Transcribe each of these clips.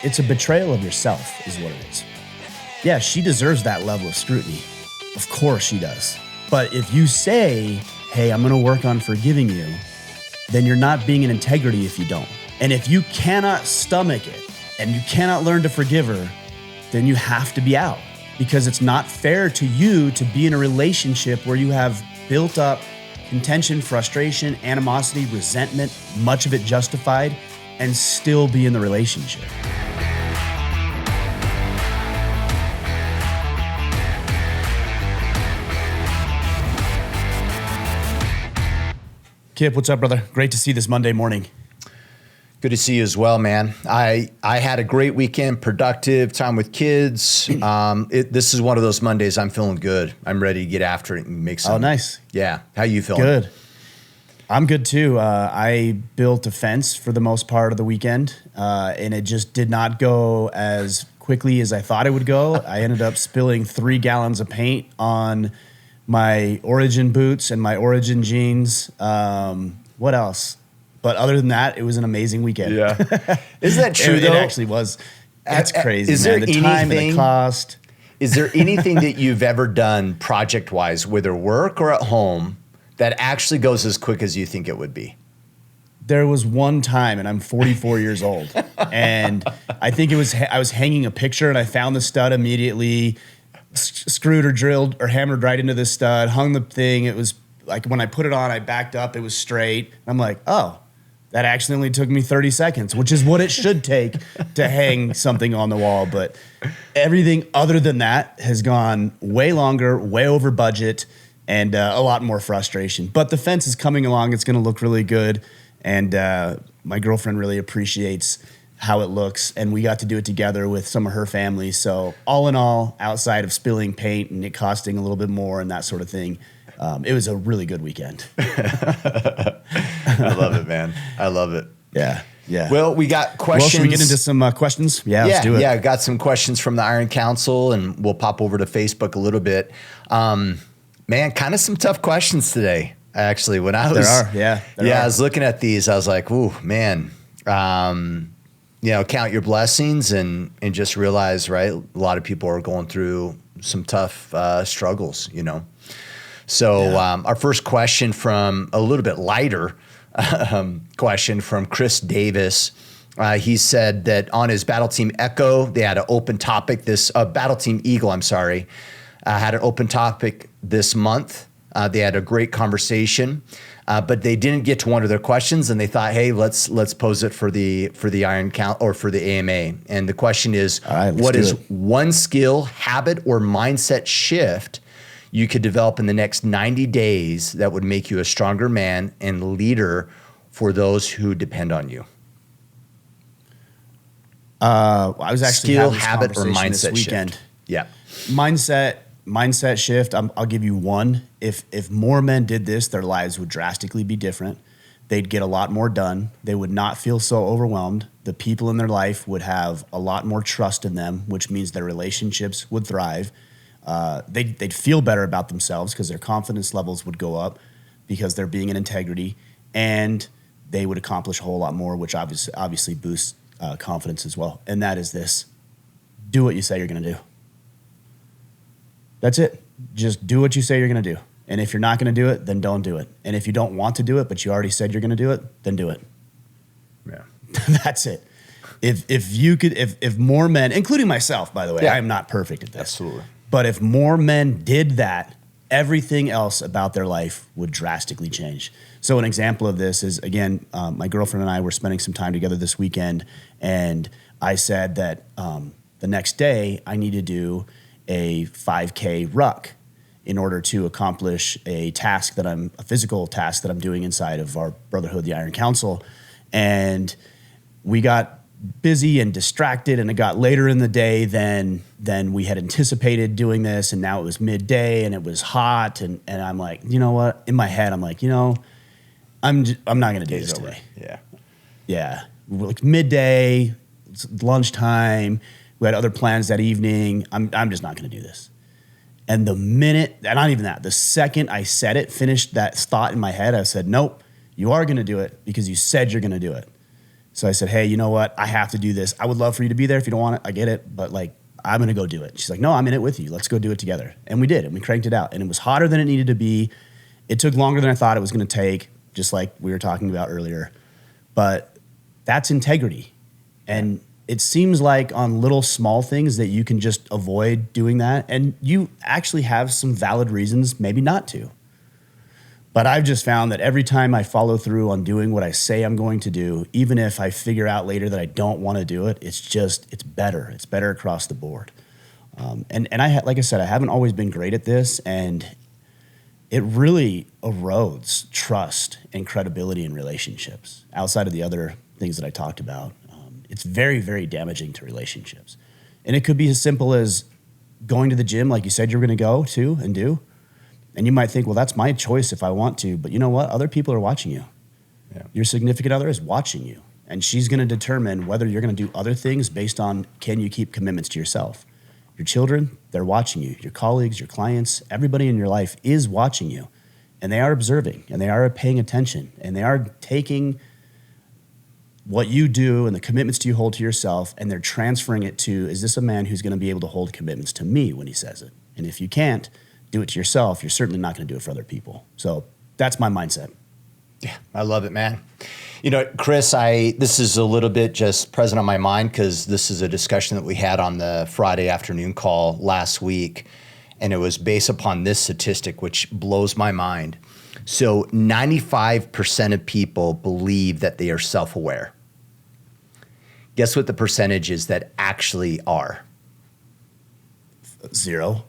It's a betrayal of yourself is what it is. Yeah, she deserves that level of scrutiny. Of course she does. But if you say, hey, I'm going to work on forgiving you, then you're not being in integrity if you don't. And if you cannot stomach it and you cannot learn to forgive her, then you have to be out, because it's not fair to you to be in a relationship where you have built up contention, frustration, animosity, resentment, much of it justified, and still be in the relationship. Kipp, what's up, brother? Great to see you this Monday morning. Good to see you as well, man. I had a great weekend, productive time with kids. This is one of those Mondays I'm feeling good. I'm ready to get after it and make some. Oh, nice. Yeah. How you feeling? Good. I'm good too. I built a fence for the most part of the weekend, and it just did not go as quickly as I thought it would go. I ended up spilling 3 gallons of paint on my Origin boots and my Origin jeans. What else? But other than that, it was an amazing weekend. Yeah. Is that true, though? It actually was. It's crazy, is man. there The time and the cost. Is there anything that you've ever done project-wise, whether work or at home, that actually goes as quick as you think it would be? There was one time, and I'm 44 years old, and I think it was I was hanging a picture, and I found the stud immediately, screwed or drilled or hammered right into the stud, hung the thing. It was like when I put it on, I backed up, it was straight. I'm like, oh, that actually only took me 30 seconds, which is what it should take to hang something on the wall. But everything other than that has gone way longer, way over budget, and a lot more frustration. But the fence is coming along. It's going to look really good. And my girlfriend really appreciates how it looks. And we got to do it together with some of her family. So all in all, outside of spilling paint and it costing a little bit more and that sort of thing, it was a really good weekend. I love it, man. I love it. Yeah. Yeah. Well, we got questions. Well, should we get into some questions? Yeah, let's do it. Yeah, got some questions from the Iron Council, and we'll pop over to Facebook a little bit. Man, kind of some tough questions today, actually. When I was, there are. I was looking at these, I was like, ooh, man. Count your blessings and just realize, right, a lot of people are going through some tough struggles, So our first question from a little bit lighter question from Chris Davis. He said that on his Battle Team Echo, they had an open topic Battle Team Eagle, had an open topic this month. They had a great conversation, but they didn't get to one of their questions, and they thought, hey, let's pose it for the Iron Count or for the AMA. And the question is, what is one skill, habit, or mindset shift you could develop in the next 90 days that would make you a stronger man and leader for those who depend on you? I was actually skill, having this habit, or conversation mindset this weekend. shift. Yeah. Mindset shift. I'll give you one. If more men did this, their lives would drastically be different. They'd get a lot more done. They would not feel so overwhelmed. The people in their life would have a lot more trust in them, which means their relationships would thrive. They'd feel better about themselves because their confidence levels would go up because they're being in integrity, and they would accomplish a whole lot more, which obviously boosts confidence as well. And that is this: do what you say you're going to do. That's it. Just do what you say you're going to do. And if you're not going to do it, then don't do it. And if you don't want to do it, but you already said you're going to do it, then do it. Yeah. That's it. If more men, including myself, by the way, yeah. I am not perfect at this. Absolutely. But if more men did that, everything else about their life would drastically change. So an example of this is, again, my girlfriend and I were spending some time together this weekend, and I said that the next day I need to do a 5K ruck in order to accomplish a physical task that I'm doing inside of our Brotherhood, the Iron Council. And we got busy and distracted, and it got later in the day than we had anticipated doing this, and now it was midday and it was hot, and I'm like, you know what? In my head, I'm like, I'm not going to do this today. Yeah. Like midday, it's lunchtime. We had other plans that evening. I'm just not going to do this. And the second I said it, finished that thought in my head, I said, nope, you are going to do it because you said you're going to do it. So I said, hey, you know what? I have to do this. I would love for you to be there. If you don't want it, I get it. But like, I'm going to go do it. She's like, no, I'm in it with you. Let's go do it together. And we did. And we cranked it out. And it was hotter than it needed to be. It took longer than I thought it was going to take, just like we were talking about earlier. But that's integrity. And it seems like on little small things that you can just avoid doing that. And you actually have some valid reasons maybe not to. But I've just found that every time I follow through on doing what I say I'm going to do, even if I figure out later that I don't want to do it, it's better. It's better across the board. And like I said, I haven't always been great at this, and it really erodes trust and credibility in relationships outside of the other things that I talked about. It's very, very damaging to relationships. And it could be as simple as going to the gym like you said you're going to go to and do. And you might think, well, that's my choice if I want to. But you know what? Other people are watching you. Yeah. Your significant other is watching you. And she's going to determine whether you're going to do other things based on can you keep commitments to yourself. Your children, they're watching you. Your colleagues, your clients, everybody in your life is watching you. And they are observing. And they are paying attention. And they are taking what you do and the commitments you hold to yourself, and they're transferring it to, is this a man who's going to be able to hold commitments to me when he says it? And if you can't, do it to yourself, you're certainly not going to do it for other people. So that's my mindset. Yeah, I love it, man. You know, Chris, this is a little bit just present on my mind because this is a discussion that we had on the Friday afternoon call last week, and it was based upon this statistic, which blows my mind. So 95% of people believe that they are self-aware. Guess what the percentage is that actually are? 0.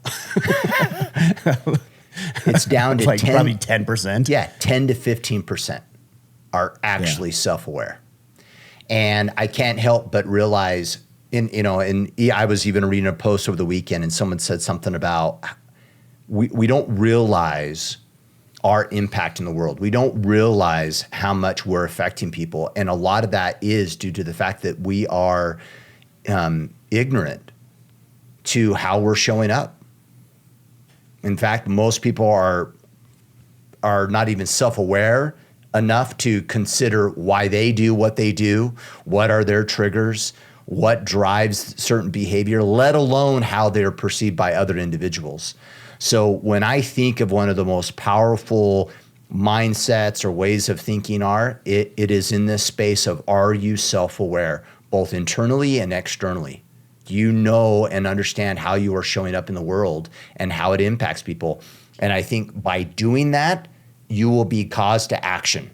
It's down to like 10, probably 10%. Yeah, 10 to 15% are actually self-aware. And I can't help but realize, I was even reading a post over the weekend, and someone said something about we don't realize our impact in the world. We don't realize how much we're affecting people, and a lot of that is due to the fact that we are ignorant to how we're showing up. In fact, most people are not even self-aware enough to consider why they do what they do, what are their triggers, what drives certain behavior, let alone how they're perceived by other individuals. So when I think of one of the most powerful mindsets or ways of thinking it is in this space of, are you self-aware, both internally and externally? Do you know and understand how you are showing up in the world and how it impacts people? And I think by doing that, you will be caused to action,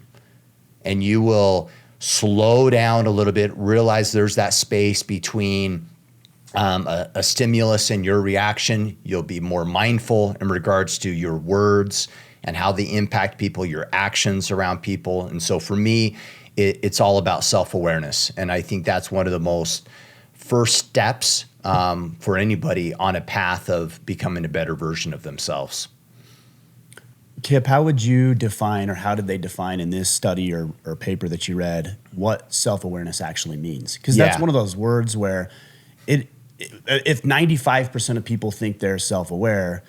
and you will slow down a little bit, realize there's that space between a stimulus and your reaction. You'll be more mindful in regards to your words and how they impact people, your actions around people. And so for me, it's all about self-awareness. And I think that's one of the most first steps for anybody on a path of becoming a better version of themselves. Kipp, how would you define, or how did they define in this study or paper that you read, what self-awareness actually means? Because that's one of those words where if 95% of people think they're self-aware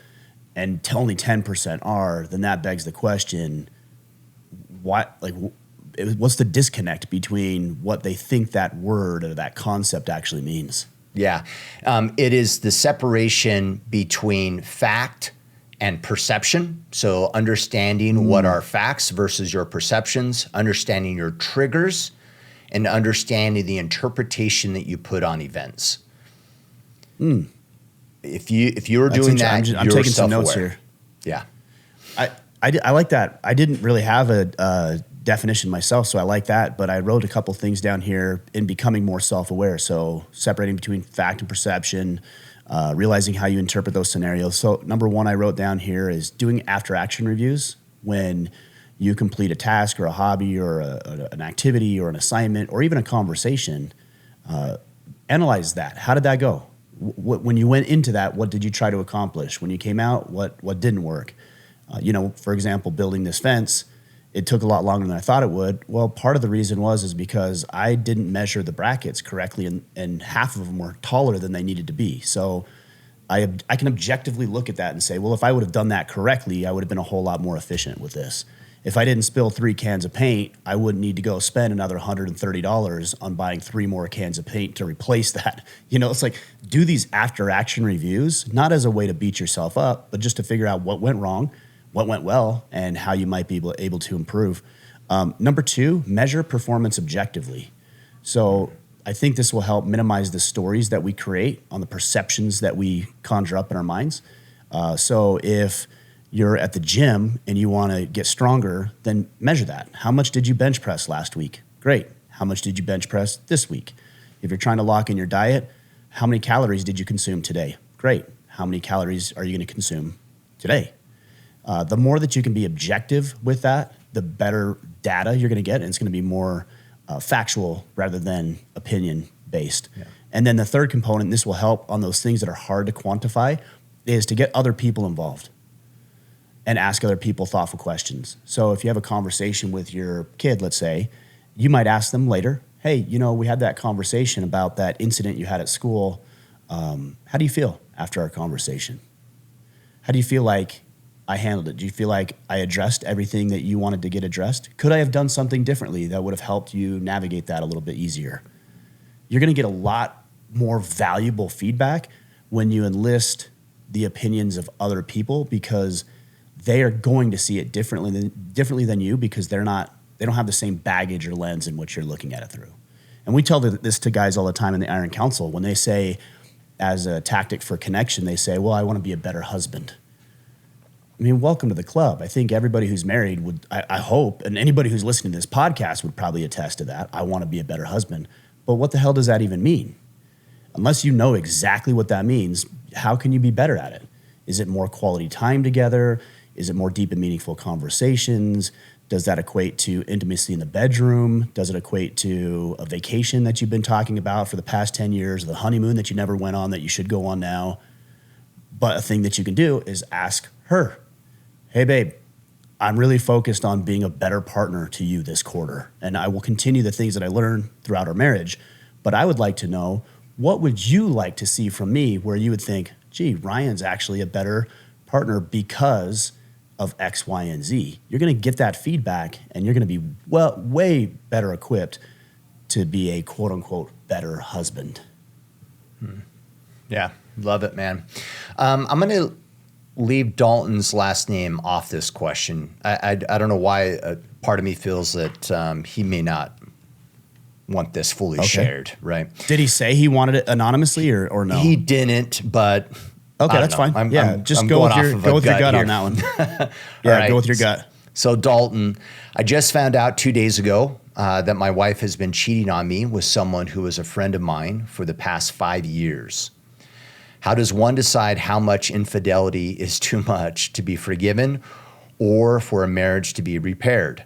and only 10% are, then that begs the question, what's the disconnect between what they think that word or that concept actually means? Yeah. It is the separation between fact and perception. So understanding what are facts versus your perceptions, understanding your triggers, and understanding the interpretation that you put on events. If you were doing that, I'm taking some notes here. Yeah. I like that. I didn't really have a definition myself, so I like that, but I wrote a couple things down here in becoming more self-aware. So separating between fact and perception, realizing how you interpret those scenarios. So number one I wrote down here is doing after-action reviews when you complete a task or a hobby or an activity or an assignment or even a conversation. Analyze that. How did that go? When you went into that, what did you try to accomplish? When you came out, what didn't work? For example, building this fence, it took a lot longer than I thought it would. Well, part of the reason is because I didn't measure the brackets correctly, and half of them were taller than they needed to be. So I can objectively look at that and say, well, if I would have done that correctly, I would have been a whole lot more efficient with this. If I didn't spill 3 cans of paint, I wouldn't need to go spend another $130 on buying 3 more cans of paint to replace that. It's like, do these after action reviews, not as a way to beat yourself up, but just to figure out what went wrong, what went well, and how you might be able to improve. Number 2, measure performance objectively. So I think this will help minimize the stories that we create on the perceptions that we conjure up in our minds. So if you're at the gym and you want to get stronger, then measure that. How much did you bench press last week? Great. How much did you bench press this week? If you're trying to lock in your diet, how many calories did you consume today? Great. How many calories are you going to consume today? The more that you can be objective with that, the better data you're going to get, and it's going to be more factual rather than opinion-based. Yeah. And then the third component, this will help on those things that are hard to quantify, is to get other people involved and ask other people thoughtful questions. So if you have a conversation with your kid, let's say, you might ask them later, hey, we had that conversation about that incident you had at school. How do you feel after our conversation? How do you feel like I handled it? Do you feel like I addressed everything that you wanted to get addressed? Could I have done something differently that would have helped you navigate that a little bit easier? You're going to get a lot more valuable feedback when you enlist the opinions of other people, because they are going to see it differently than you, because they don't have the same baggage or lens in which you're looking at it through. And we tell this to guys all the time in the Iron Council. When they say, as a tactic for connection, they say, well, I want to be a better husband. I mean, welcome to the club. I think everybody who's married would, I hope, and anybody who's listening to this podcast would probably attest to that. I want to be a better husband. But what the hell does that even mean? Unless you know exactly what that means, how can you be better at it? Is it more quality time together? Is it more deep and meaningful conversations? Does that equate to intimacy in the bedroom? Does it equate to a vacation that you've been talking about for the past 10 years, the honeymoon that you never went on that you should go on now? But a thing that you can do is ask her, hey, babe, I'm really focused on being a better partner to you this quarter, and I will continue the things that I learned throughout our marriage, but I would like to know, what would you like to see from me where you would think, gee, Ryan's actually a better partner because of X, Y, and Z? You're going to get that feedback, and you're going to be way better equipped to be a quote-unquote better husband. Yeah, love it, man. I'm going to leave Dalton's last name off this question. I don't know why part of me feels that he may not want this fully shared, right? Did he say he wanted it anonymously or no? He didn't, but okay, that's fine. I'm go with your gut on that one. Right. Go with your gut. So Dalton, I just found out 2 days ago that my wife has been cheating on me with someone who is a friend of mine for the past 5 years. How does one decide how much infidelity is too much to be forgiven or for a marriage to be repaired?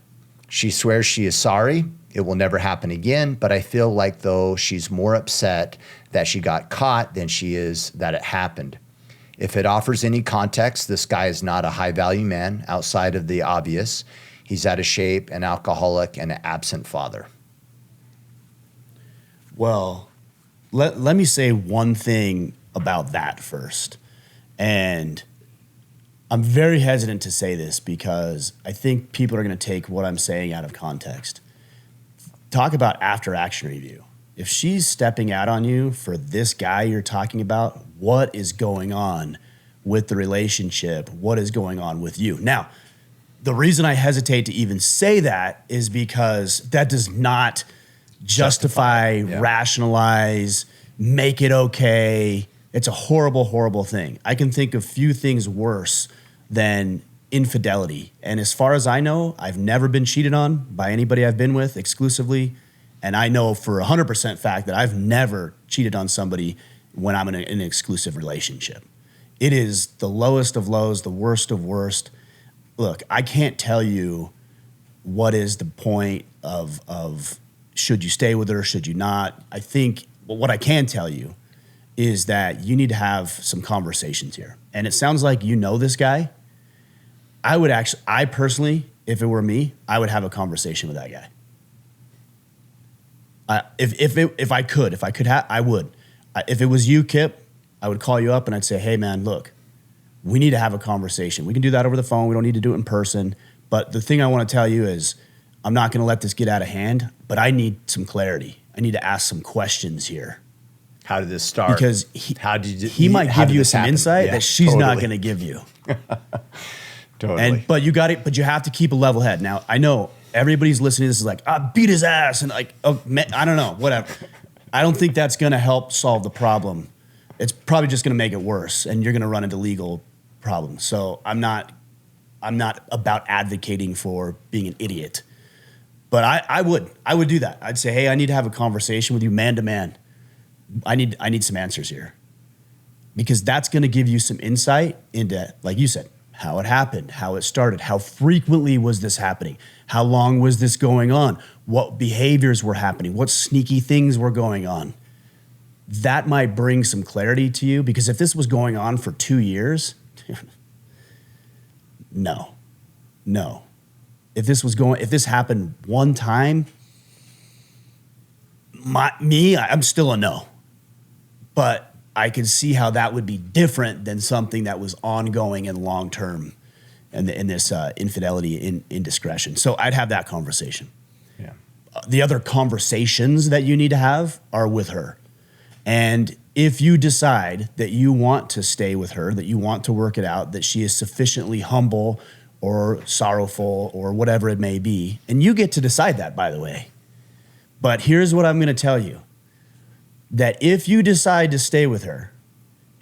She swears she is sorry. It will never happen again, but I feel like though she's more upset that she got caught than she is that it happened. If it offers any context, this guy is not a high-value man outside of the obvious. He's out of shape, an alcoholic, and an absent father. Well, let me say one thing about that first. And I'm very hesitant to say this because I think people are going to take what I'm saying out of context. Talk about after action review. If she's stepping out on you for this guy you're talking about, what is going on with the relationship? What is going on with you? Now, the reason I hesitate to even say that is because that does not justify, rationalize, make it okay. It's a horrible, horrible thing. I can think of few things worse than infidelity. And as far as I know, I've never been cheated on by anybody I've been with exclusively. And I know for 100% fact that I've never cheated on somebody when I'm in an exclusive relationship. It is the lowest of lows, the worst of worst. Look, I can't tell you what is the point of should you stay with her, should you not. I think what I can tell you is that you need to have some conversations here. And it sounds like you know this guy. I personally, if it were me, I would have a conversation with that guy. If I could, I would. If it was you, Kipp, I would call you up and I'd say, hey man, look, we need to have a conversation. We can do that over the phone. We don't need to do it in person, But the thing I want to tell you is I'm not going to let this get out of hand, but I need some clarity. I need to ask some questions here. How did this start? Because he might give you some insight that she's not going to give you. Totally. But you have to keep a level head. Now, I know everybody's listening to this is like, I beat his ass. And like, oh, man, I don't know, whatever. I don't think that's going to help solve the problem. It's probably just going to make it worse, and you're going to run into legal problems. So I'm not about advocating for being an idiot. But I would do that. I'd say, hey, I need to have a conversation with you man to man. I need some answers here. Because that's going to give you some insight into, like you said, how it happened, how it started, how frequently was this happening, how long was this going on, what behaviors were happening, what sneaky things were going on. That might bring some clarity to you, because if this was going on for 2 years, no. If this happened one time, I'm still a no. But I could see how that would be different than something that was ongoing and long-term in this infidelity, indiscretion. So I'd have that conversation. Yeah. The other conversations that you need to have are with her. And if you decide that you want to stay with her, that you want to work it out, that she is sufficiently humble or sorrowful or whatever it may be, and you get to decide that, by the way. But here's what I'm going to tell you. That if you decide to stay with her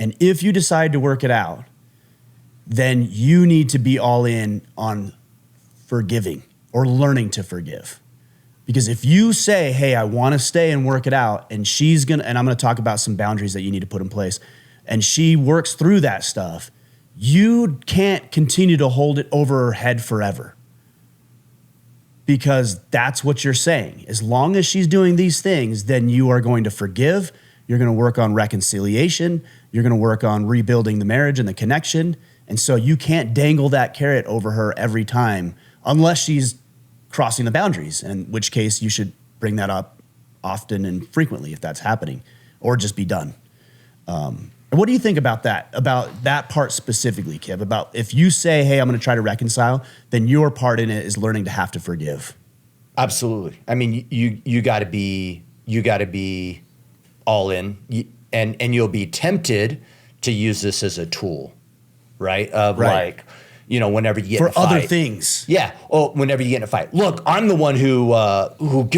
and if you decide to work it out, then you need to be all in on forgiving or learning to forgive. Because if you say, hey, I want to stay and work it out, and and I'm going to talk about some boundaries that you need to put in place, and she works through that stuff, you can't continue to hold it over her head forever. Because that's what you're saying. As long as she's doing these things, then you are going to forgive. You're going to work on reconciliation. You're going to work on rebuilding the marriage and the connection. And so you can't dangle that carrot over her every time unless she's crossing the boundaries, in which case you should bring that up often and frequently if that's happening, or just be done. What do you think about that part specifically, Kipp? About if you say, hey, I'm going to try to reconcile, then your part in it is learning to have to forgive. Absolutely. I mean, you got to be all in, and you'll be tempted to use this as a tool, right? Like, whenever you get in a fight. For other things. Yeah. Oh, whenever you get in a fight. Look, I'm the one who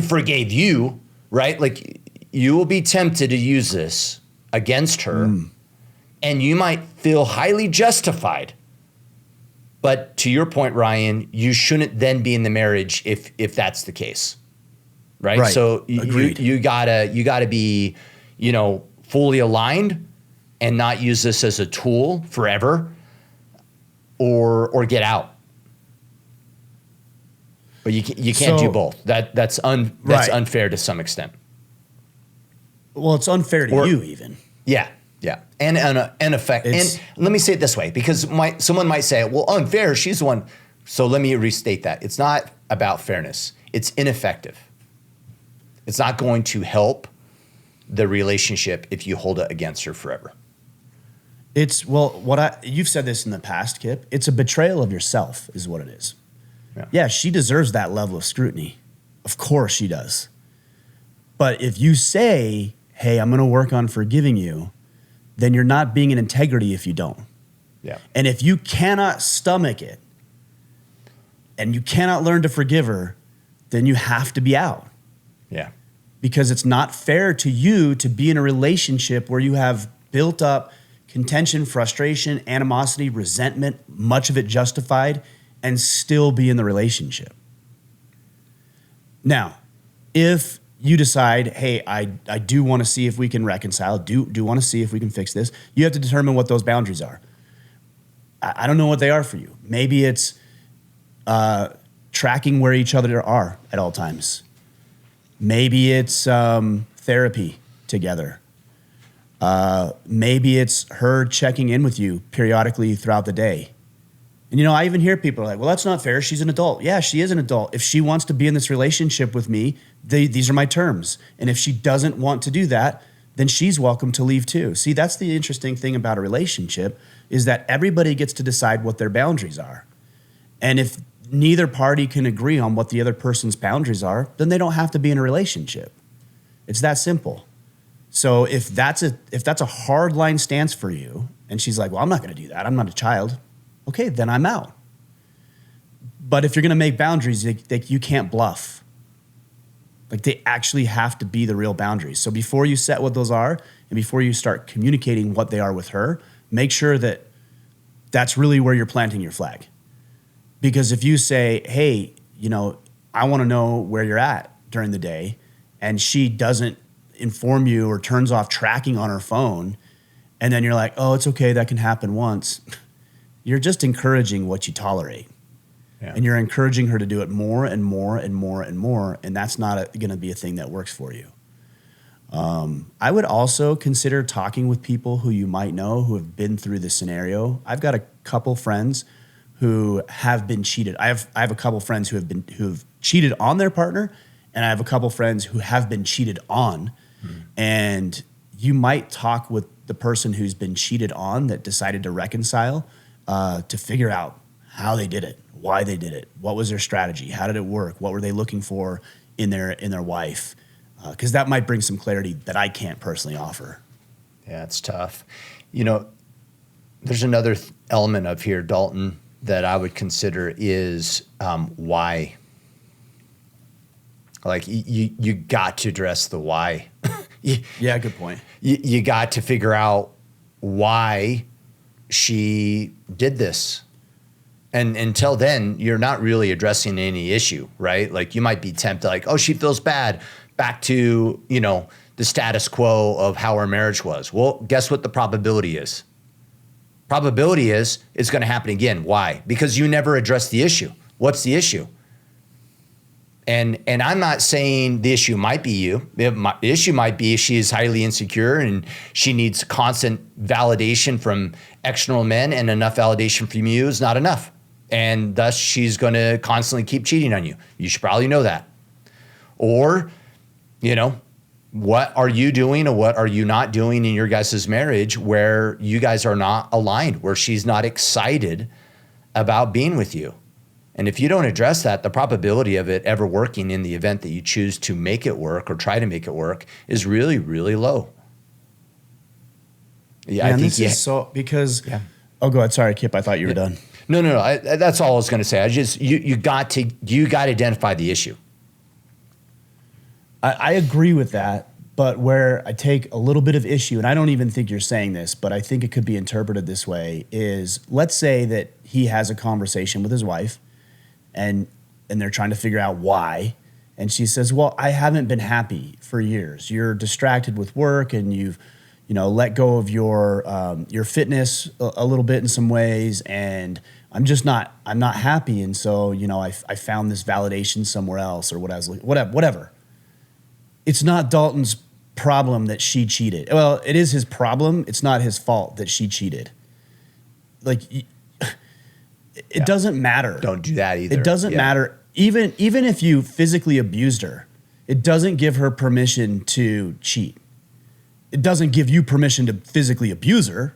forgave you, right? Like, you will be tempted to use this against her. And you might feel highly justified. But to your point, Ryan, you shouldn't then be in the marriage if that's the case. Right? So you gotta be, fully aligned and not use this as a tool forever or get out. But you can't do both. That's unfair to some extent. Well, it's unfair to you even. Yeah. Yeah, and effect. And let me say it this way, because someone might say, well, unfair, she's the one. So let me restate that. It's not about fairness. It's ineffective. It's not going to help the relationship if you hold it against her forever. You've said this in the past, Kipp. It's a betrayal of yourself is what it is. Yeah, she deserves that level of scrutiny. Of course she does. But if you say, hey, I'm going to work on forgiving you, then you're not being in integrity if you don't. Yeah. And if you cannot stomach it and you cannot learn to forgive her, then you have to be out. Yeah. Because it's not fair to you to be in a relationship where you have built up contention, frustration, animosity, resentment, much of it justified, and still be in the relationship. Now, if you decide, hey, I do want to see if we can reconcile, do want to see if we can fix this, you have to determine what those boundaries are. I don't know what they are for you. Maybe it's tracking where each other are at all times. Maybe it's therapy together. Maybe it's her checking in with you periodically throughout the day. And, I even hear people like, well, that's not fair. She's an adult. Yeah, she is an adult. If she wants to be in this relationship with me, these are my terms. And if she doesn't want to do that, then she's welcome to leave too. See, that's the interesting thing about a relationship is that everybody gets to decide what their boundaries are. And if neither party can agree on what the other person's boundaries are, then they don't have to be in a relationship. It's that simple. So if that's a hard line stance for you, and she's like, well, I'm not going to do that. I'm not a child. Okay, then I'm out. But if you're going to make boundaries, you can't bluff. Like, they actually have to be the real boundaries. So before you set what those are, and before you start communicating what they are with her, make sure that that's really where you're planting your flag. Because if you say, hey, I want to know where you're at during the day, and she doesn't inform you or turns off tracking on her phone, and then you're like, oh, it's okay, that can happen once, you're just encouraging what you tolerate. Yeah. And you're encouraging her to do it more and more and more and more, and that's not going to be a thing that works for you. I would also consider talking with people who you might know who have been through this scenario. I've got a couple friends who have been cheated. I have a couple friends who've cheated on their partner, and I have a couple friends who have been cheated on. And you might talk with the person who's been cheated on that decided to reconcile to figure out how they did it, why they did it, what was their strategy, how did it work, what were they looking for in their wife, because that might bring some clarity that I can't personally offer. Yeah, it's tough. There's another element of here, Dalton, that I would consider is why. Like, you got to address the why. Yeah, good point. You got to figure out why she did this. And until then, you're not really addressing any issue, right? Like, you might be tempted, like, oh, she feels bad. Back to, the status quo of how our marriage was. Well, guess what the probability is? Probability is it's going to happen again. Why? Because you never addressed the issue. What's the issue? And I'm not saying the issue might be you. The issue might be she is highly insecure and she needs constant validation from external men, and enough validation from you is not enough. And thus she's going to constantly keep cheating on you. You should probably know that. Or, what are you doing or what are you not doing in your guys' marriage where you guys are not aligned, where she's not excited about being with you? And if you don't address that, the probability of it ever working in the event that you choose to make it work or try to make it work is really, really low. Yeah, I think because. Yeah. Oh, go ahead. Sorry, Kipp. I thought you were done. No. That's all I was going to say. You got to identify the issue. I agree with that, but where I take a little bit of issue, and I don't even think you're saying this, but I think it could be interpreted this way, is let's say that he has a conversation with his wife, and they're trying to figure out why, and she says, well, I haven't been happy for years. You're distracted with work, and you've let go of your fitness a little bit in some ways, and I'm not happy, and so I found this validation somewhere else, or whatever. It's not Dalton's problem that she cheated. Well, it is his problem. It's not his fault that she cheated. Like, it doesn't matter. Don't do that either. It doesn't matter. Even if you physically abused her, it doesn't give her permission to cheat. It doesn't give you permission to physically abuse her,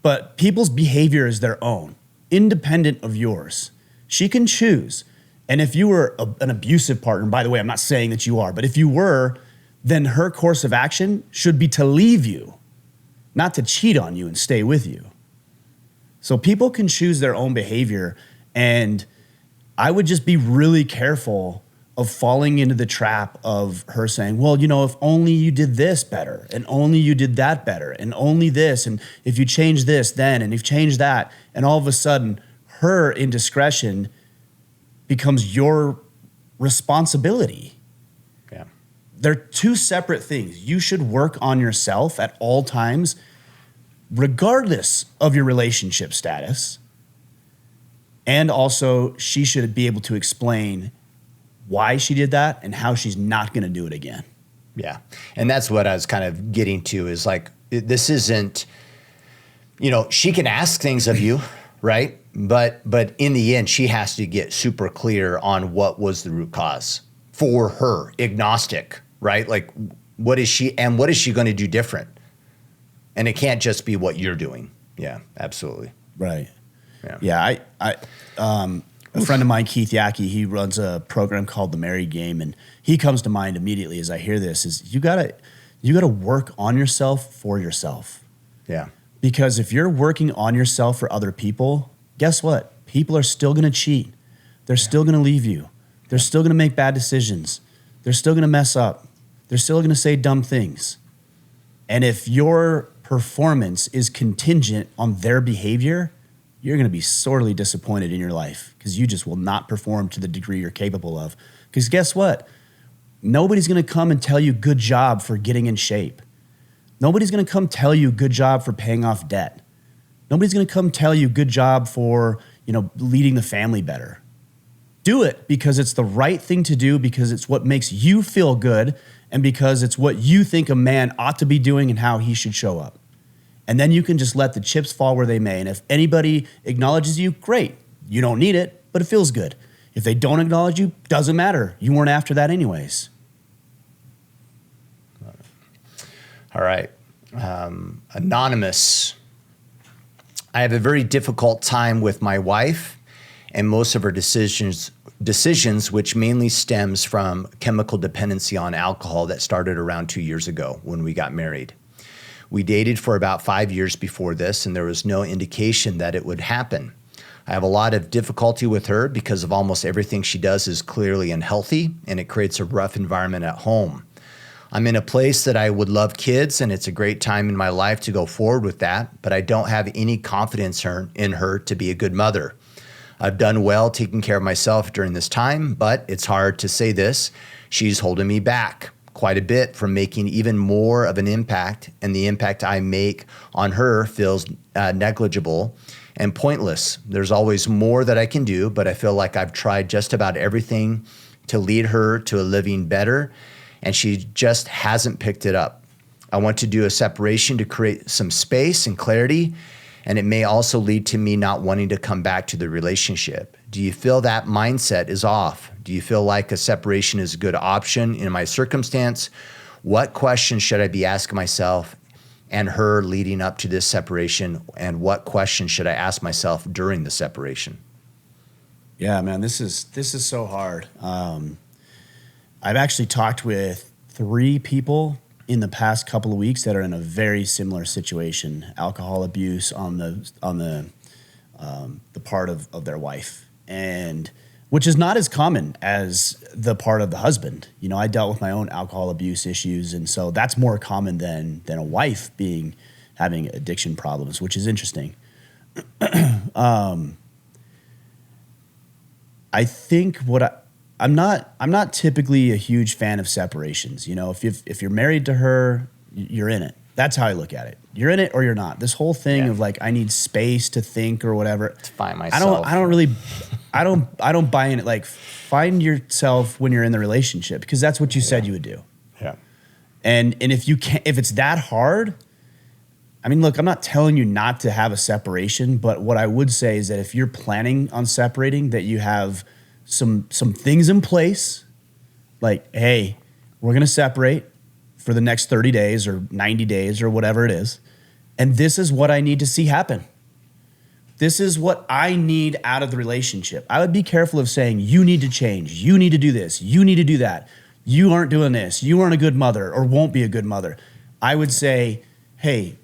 but people's behavior is their own, independent of yours. She can choose. And if you were an abusive partner, and by the way, I'm not saying that you are, but if you were, then her course of action should be to leave you, not to cheat on you and stay with you. So people can choose their own behavior, and I would just be really careful of falling into the trap of her saying, well, if only you did this better, and only you did that better, and only this, and if you change this then, and if you change that, and all of a sudden her indiscretion becomes your responsibility. Yeah. They're two separate things. You should work on yourself at all times, regardless of your relationship status. And also, she should be able to explain why she did that and how she's not going to do it again. Yeah. And that's what I was kind of getting to, is like, this isn't, she can ask things of you, right? But in the end, she has to get super clear on what was the root cause for her, agnostic, right? Like, what is she going to do different? And it can't just be what you're doing. Yeah, absolutely. Right. Yeah. A friend of mine, Keith Yackey, he runs a program called The Married Game, and he comes to mind immediately as I hear this is you gotta work on yourself for yourself. Yeah. Because if you're working on yourself for other people, guess what? People are still gonna cheat. They're still gonna leave you. They're still gonna make bad decisions. They're still gonna mess up. They're still gonna say dumb things. And if your performance is contingent on their behavior, you're going to be sorely disappointed in your life because you just will not perform to the degree you're capable of. Because guess what? Nobody's going to come and tell you good job for getting in shape. Nobody's going to come tell you good job for paying off debt. Nobody's going to come tell you good job for, leading the family better. Do it because it's the right thing to do, because it's what makes you feel good, and because it's what you think a man ought to be doing and how he should show up. And then you can just let the chips fall where they may. And if anybody acknowledges you, great. You don't need it, but it feels good. If they don't acknowledge you, doesn't matter. You weren't after that anyways. All right. Anonymous. I have a very difficult time with my wife and most of her decisions, which mainly stems from chemical dependency on alcohol that started around 2 years ago when we got married. We dated for about 5 years before this, and there was no indication that it would happen. I have a lot of difficulty with her because of almost everything she does is clearly unhealthy, and it creates a rough environment at home. I'm in a place that I would love kids, and it's a great time in my life to go forward with that, but I don't have any confidence in her to be a good mother. I've done well taking care of myself during this time, but it's hard to say this. She's holding me back quite a bit from making even more of an impact, and the impact I make on her feels negligible and pointless. There's always more that I can do, but I feel like I've tried just about everything to lead her to a living better, and she just hasn't picked it up. I want to do a separation to create some space and clarity, and it may also lead to me not wanting to come back to the relationship. Do you feel that mindset is off? Do you feel like a separation is a good option in my circumstance? What questions should I be asking myself and her leading up to this separation? And what questions should I ask myself during the separation? Yeah, man, this is so hard. I've actually talked with 3 people in the past couple of weeks that are in a very similar situation: alcohol abuse on the part of their wife, and which is not as common as the part of the husband. I dealt with my own alcohol abuse issues, and so that's more common than a wife having addiction problems, which is interesting. I think I'm not typically a huge fan of separations. If you're married to her, you're in it. That's how I look at it. You're in it or you're not. This whole thing of like, I need space to think or whatever. To find myself. I don't buy in it. Like, find yourself when you're in the relationship, because that's what you said you would do. Yeah. And if it's that hard, I mean, look, I'm not telling you not to have a separation, but what I would say is that if you're planning on separating, that you have some things in place, like, hey, we're going to separate for the next 30 days or 90 days or whatever it is. And this is what I need to see happen. This is what I need out of the relationship. I would be careful of saying, you need to change. You need to do this. You need to do that. You aren't doing this. You aren't a good mother or won't be a good mother. I would say, hey,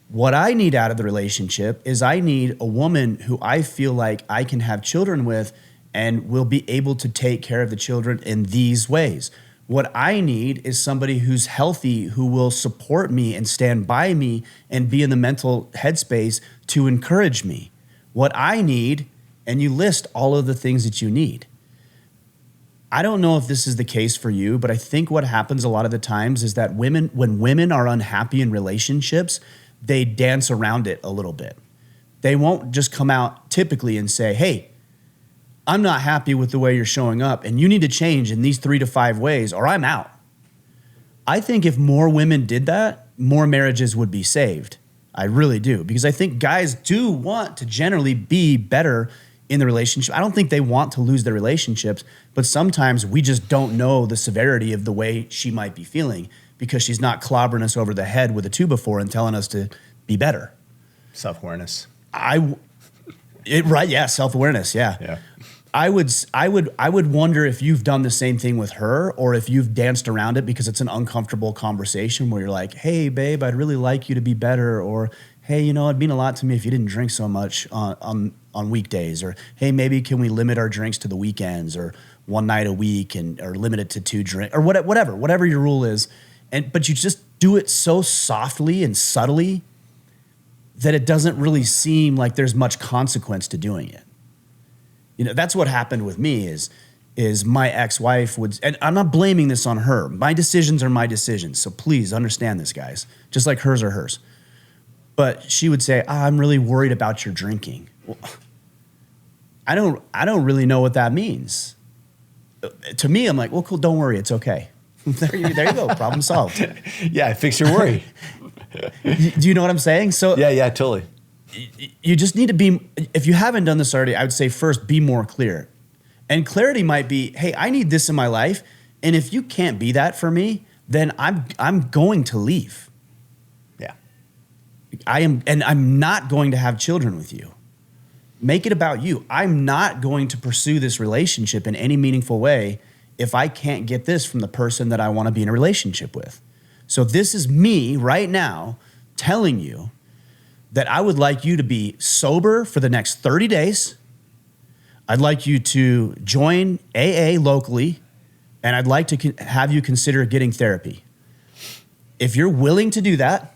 what I need out of the relationship is I need a woman who I feel like I can have children with and will be able to take care of the children in these ways. What I need is somebody who's healthy, who will support me and stand by me and be in the mental headspace to encourage me. What I need, and you list all of the things that you need. I don't know if this is the case for you, but I think what happens a lot of the times is that when women are unhappy in relationships, they dance around it a little bit. They won't just come out typically and say, hey, I'm not happy with the way you're showing up, and you need to change in these 3 to 5 ways, or I'm out. I think if more women did that, more marriages would be saved. I really do, because I think guys do want to generally be better in the relationship. I don't think they want to lose their relationships, but sometimes we just don't know the severity of the way she might be feeling because she's not clobbering us over the head with a 2x4 and telling us to be better. Self-awareness. Right, yeah, self-awareness, yeah. I would wonder if you've done the same thing with her, or if you've danced around it because it's an uncomfortable conversation where you're like, hey, babe, I'd really like you to be better. Or, hey, it'd mean a lot to me if you didn't drink so much on weekdays. Or, hey, maybe can we limit our drinks to the weekends, or one night a week, or limit it to 2 drinks, or whatever your rule is. But you just do it so softly and subtly that it doesn't really seem like there's much consequence to doing it. That's what happened with me is my ex-wife would, and I'm not blaming this on her. My decisions are my decisions. So please understand this, guys, just like hers are hers. But she would say, I'm really worried about your drinking. Well, I don't really know what that means. To me, I'm like, well, cool, don't worry, it's okay. There you go, problem solved. Yeah, fix your worry. Do you know what I'm saying? So yeah, totally. You just need to be, if you haven't done this already, I would say first, be more clear. And clarity might be, hey, I need this in my life. And if you can't be that for me, then I'm going to leave. Yeah. I'm not going to have children with you. Make it about you. I'm not going to pursue this relationship in any meaningful way if I can't get this from the person that I want to be in a relationship with. So this is me right now telling you that I would like you to be sober for the next 30 days. I'd like you to join AA locally, and I'd like to have you consider getting therapy. If you're willing to do that,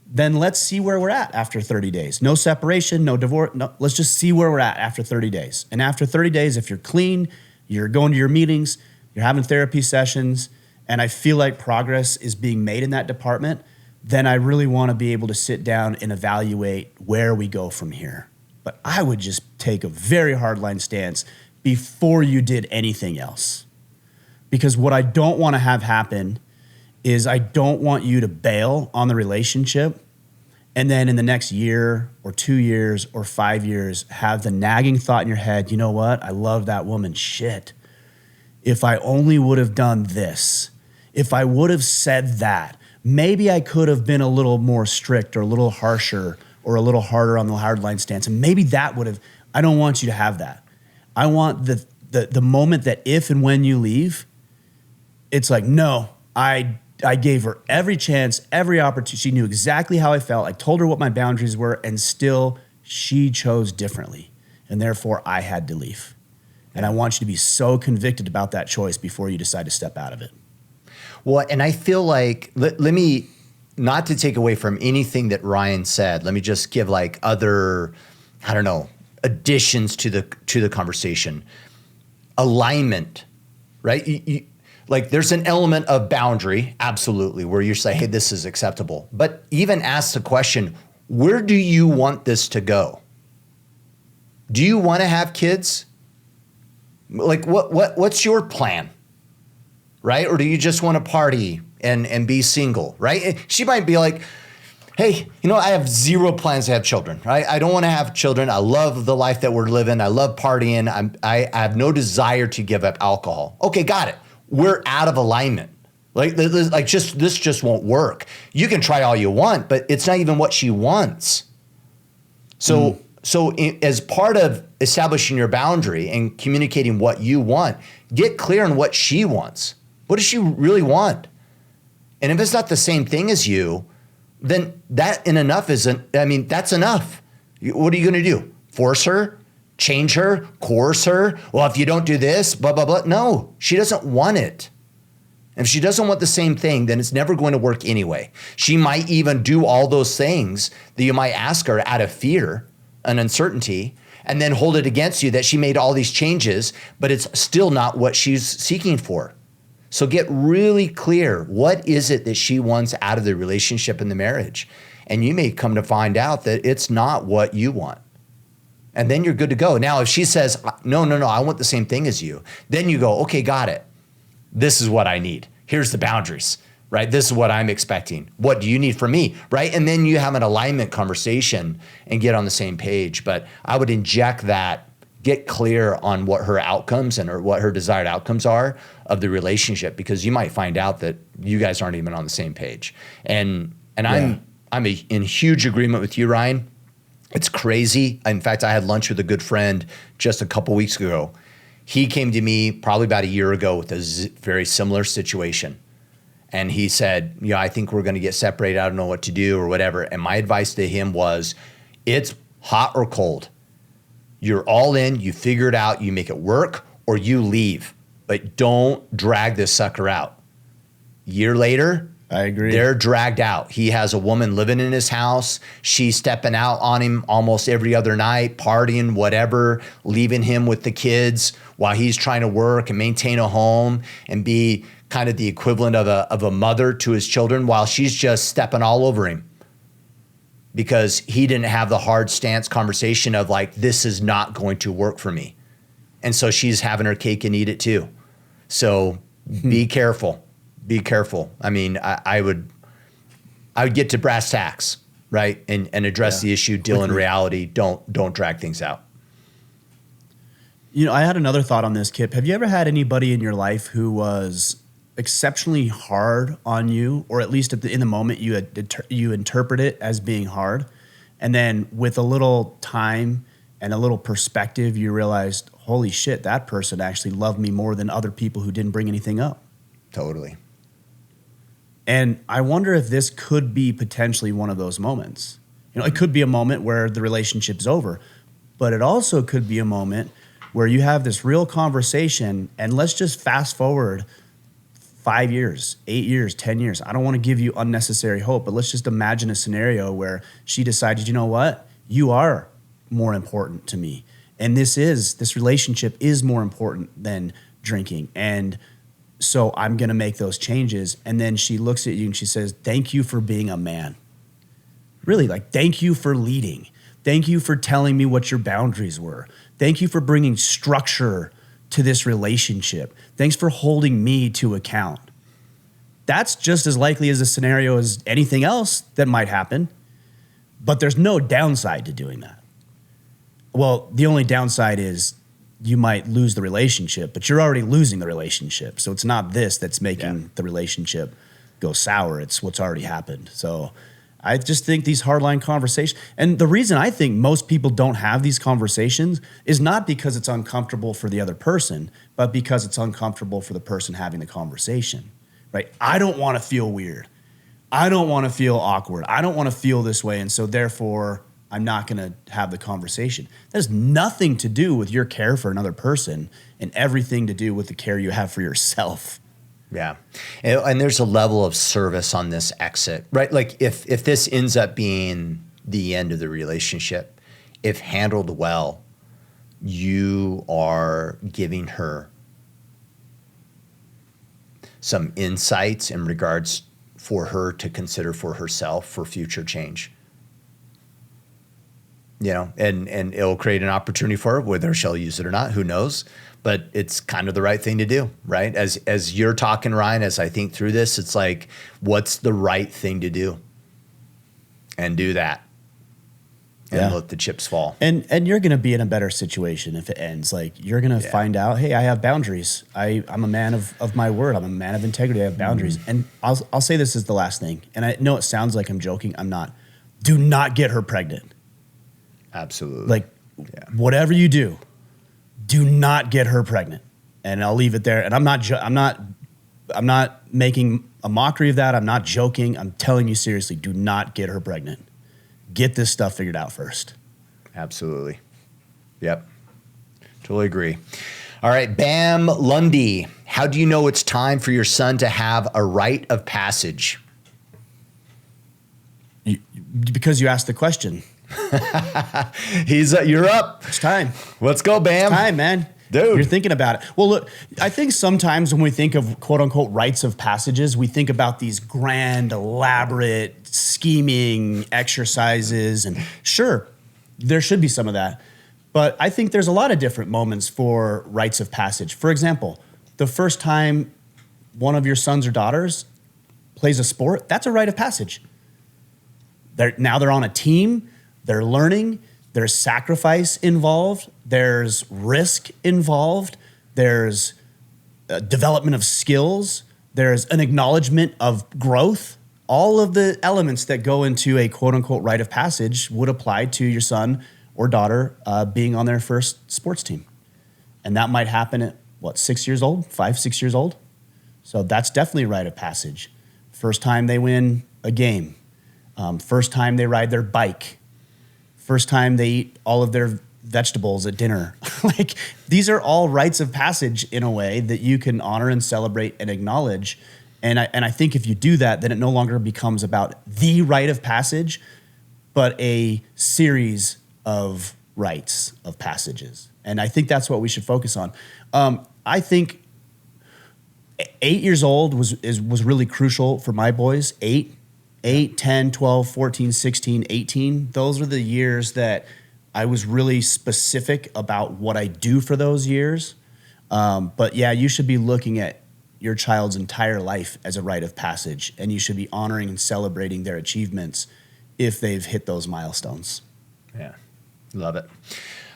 then let's see where we're at after 30 days. No separation, no divorce. No, let's just see where we're at after 30 days. And after 30 days, if you're clean, you're going to your meetings, you're having therapy sessions, and I feel like progress is being made in that department, then I really want to be able to sit down and evaluate where we go from here. But I would just take a very hardline stance before you did anything else. Because what I don't want to have happen is I don't want you to bail on the relationship and then in the next year or 2 years or 5 years have the nagging thought in your head, you know what? I love that woman. Shit. If I only would have done this, if I would have said that, maybe I could have been a little more strict or a little harsher or a little harder on the hardline stance. And maybe that would have, I don't want you to have that. I want the moment that if and when you leave, it's like, no, I gave her every chance, every opportunity. She knew exactly how I felt. I told her what my boundaries were, and still she chose differently. And therefore I had to leave. And I want you to be so convicted about that choice before you decide to step out of it. Well, and I feel like, let me, not to take away from anything that Ryan said, let me just give like other, I don't know, additions to the conversation. Alignment, right? Like there's an element of boundary, absolutely, where you say, hey, this is acceptable. But even ask the question, where do you want this to go? Do you want to have kids? Like what's your plan? Right? Or do you just want to party and be single, right? She might be like, hey, I have zero plans to have children, right? I don't want to have children. I love the life that we're living. I love partying. I have no desire to give up alcohol. Okay, got it. We're out of alignment. This just won't work. You can try all you want, but it's not even what she wants. So as part of establishing your boundary and communicating what you want, get clear on what she wants. What does she really want? And if it's not the same thing as you, then that's enough. What are you going to do? Force her? Change her? Coerce her? Well, if you don't do this, blah, blah, blah. No, she doesn't want it. If she doesn't want the same thing, then it's never going to work anyway. She might even do all those things that you might ask her out of fear and uncertainty, and then hold it against you that she made all these changes, but it's still not what she's seeking for. So get really clear. What is it that she wants out of the relationship and the marriage? And you may come to find out that it's not what you want. And then you're good to go. Now, if she says, no, I want the same thing as you, then you go, okay, got it. This is what I need. Here's the boundaries, right? This is what I'm expecting. What do you need from me, right? And then you have an alignment conversation and get on the same page. But I would inject that, get clear on what her outcomes and what her desired outcomes are of the relationship, because you might find out that you guys aren't even on the same page. And yeah. I'm in huge agreement with you, Ryan. It's crazy. In fact, I had lunch with a good friend just a couple weeks ago. He came to me probably about a year ago with a very similar situation. And he said, I think we're going to get separated. I don't know what to do or whatever. And my advice to him was, it's hot or cold. You're all in, you figure it out, you make it work, or you leave. But don't drag this sucker out. Year later, I agree. They're dragged out. He has a woman living in his house. She's stepping out on him almost every other night, partying, whatever, leaving him with the kids while he's trying to work and maintain a home and be kind of the equivalent of a mother to his children, while she's just stepping all over him because he didn't have the hard stance conversation of like, this is not going to work for me. And so she's having her cake and eat it too. So be careful. Be careful. I mean, I would get to brass tacks, right? And address the issue, deal in reality. Don't drag things out. I had another thought on this, Kipp. Have you ever had anybody in your life who was exceptionally hard on you, or at least in the moment you interpret it as being hard, and then with a little time and a little perspective, you realized, holy shit, that person actually loved me more than other people who didn't bring anything up? Totally. And I wonder if this could be potentially one of those moments. It could be a moment where the relationship's over, but it also could be a moment where you have this real conversation, and let's just fast forward 5 years, 8 years, 10 years. I don't want to give you unnecessary hope, but let's just imagine a scenario where she decided, you know what? You are more important to me. And this relationship is more important than drinking. And so I'm going to make those changes. And then she looks at you and she says, thank you for being a man. Really, like, thank you for leading. Thank you for telling me what your boundaries were. Thank you for bringing structure to this relationship. Thanks for holding me to account. That's just as likely as a scenario as anything else that might happen. But there's no downside to doing that. Well, the only downside is you might lose the relationship, but you're already losing the relationship. So it's not this that's making the relationship go sour. It's what's already happened. So I just think these hardline conversations, and the reason I think most people don't have these conversations is not because it's uncomfortable for the other person, but because it's uncomfortable for the person having the conversation, right? I don't want to feel weird. I don't want to feel awkward. I don't want to feel this way. And so therefore, I'm not going to have the conversation. That has nothing to do with your care for another person and everything to do with the care you have for yourself. Yeah. And there's a level of service on this exit, right? Like if this ends up being the end of the relationship, if handled well, you are giving her some insights in regards for her to consider for herself for future change. And it'll create an opportunity for her, whether she'll use it or not, who knows? But it's kind of the right thing to do, right? As you're talking, Ryan, as I think through this, it's like, what's the right thing to do? And do that. And let the chips fall. And you're going to be in a better situation if it ends. Like, you're going to find out, hey, I have boundaries. I'm a man of my word. I'm a man of integrity. I have boundaries. And I'll say this is the last thing. And I know it sounds like I'm joking. I'm not. Do not get her pregnant. Absolutely. Like, whatever you do, do not get her pregnant. And I'll leave it there. And I'm not making a mockery of that. I'm not joking. I'm telling you seriously, do not get her pregnant. Get this stuff figured out first. Absolutely. Yep. Totally agree. All right, Bam Lundy. How do you know it's time for your son to have a rite of passage? Because you asked the question. You're up. It's time. Let's go, Bam. It's time, man. Dude. You're thinking about it. Well, look, I think sometimes when we think of quote unquote rites of passages, we think about these grand, elaborate, scheming exercises. And sure, there should be some of that. But I think there's a lot of different moments for rites of passage. For example, the first time one of your sons or daughters plays a sport, that's a rite of passage. Now they're on a team. They're learning, there's sacrifice involved, there's risk involved, there's development of skills, there's an acknowledgement of growth, all of the elements that go into a quote unquote rite of passage would apply to your son or daughter being on their first sports team. And that might happen at 6 years old, 5, 6 years old. So that's definitely a rite of passage. First time they win a game. First time they ride their bike. First time they eat all of their vegetables at dinner. Like, these are all rites of passage in a way that you can honor and celebrate and acknowledge. And I think if you do that, then it no longer becomes about the rite of passage, but a series of rites of passages. And I think that's what we should focus on. I think 8 years old was really crucial for my boys. 8, 10, 12, 14, 16, 18. Those are the years that I was really specific about what I do for those years. But yeah, you should be looking at your child's entire life as a rite of passage, and you should be honoring and celebrating their achievements if they've hit those milestones. Yeah, love it.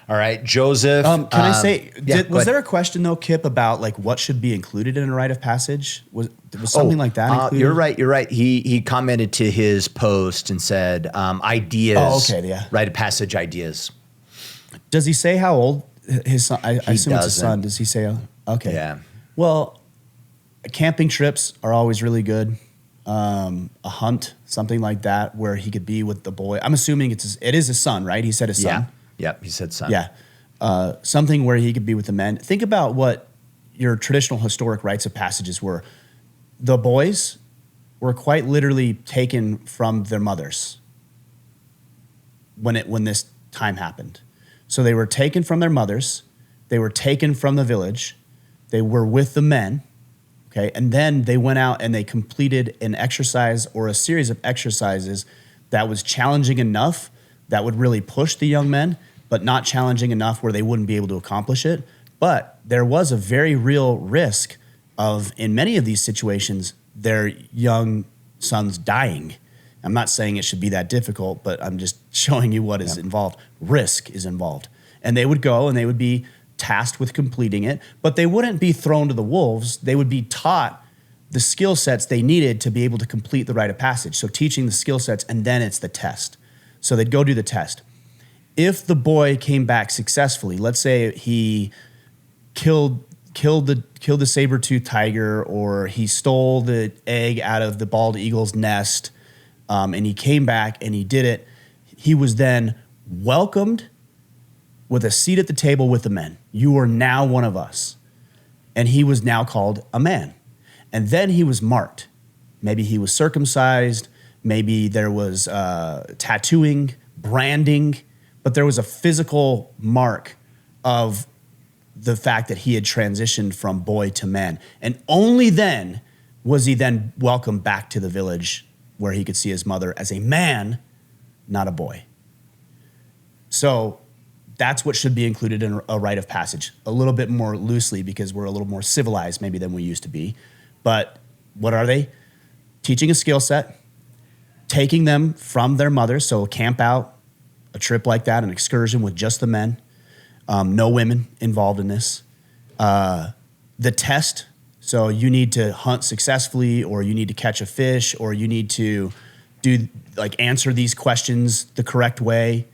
All right, Joseph. Can I say, was there ahead. a question though, Kipp, about like what should be included in a rite of passage? Was something like that included? You're right. He commented to his post and said ideas. Oh, okay, yeah. Rite of passage ideas. Does he say how old his son? I assume it's a doesn't. son. Does he say? Okay. Yeah. Well, camping trips are always really good. A hunt, something like that, where he could be with the boy. I'm assuming it is his son, right? He said his son. Yep, he said son. Yeah. Something where he could be with the men. Think about what your traditional historic rites of passages were. The boys were quite literally taken from their mothers when this time happened. So they were taken from their mothers. They were taken from the village. They were with the men. Okay. And then they went out and they completed an exercise or a series of exercises that was challenging enough that would really push the young men, but not challenging enough where they wouldn't be able to accomplish it. But there was a very real risk of, in many of these situations, their young sons dying. I'm not saying it should be that difficult, but I'm just showing you what is involved. Risk is involved. And they would go and they would be tasked with completing it, but they wouldn't be thrown to the wolves. They would be taught the skill sets they needed to be able to complete the rite of passage. So teaching the skill sets, and then it's the test. So they'd go do the test. If the boy came back successfully, let's say he killed the saber-toothed tiger, or he stole the egg out of the bald eagle's nest, and he came back and he did it, he was then welcomed with a seat at the table with the men. You are now one of us. And he was now called a man. And then he was marked. Maybe he was circumcised. Maybe there was tattooing, branding, but there was a physical mark of the fact that he had transitioned from boy to man. And only then was he then welcomed back to the village where he could see his mother as a man, not a boy. So that's what should be included in a rite of passage, a little bit more loosely because we're a little more civilized maybe than we used to be. But what are they? Teaching a skill set, taking them from their mothers, so a camp out, a trip like that, an excursion with just the men, no women involved in this. The test, so you need to hunt successfully, or you need to catch a fish, or you need to answer these questions the correct way.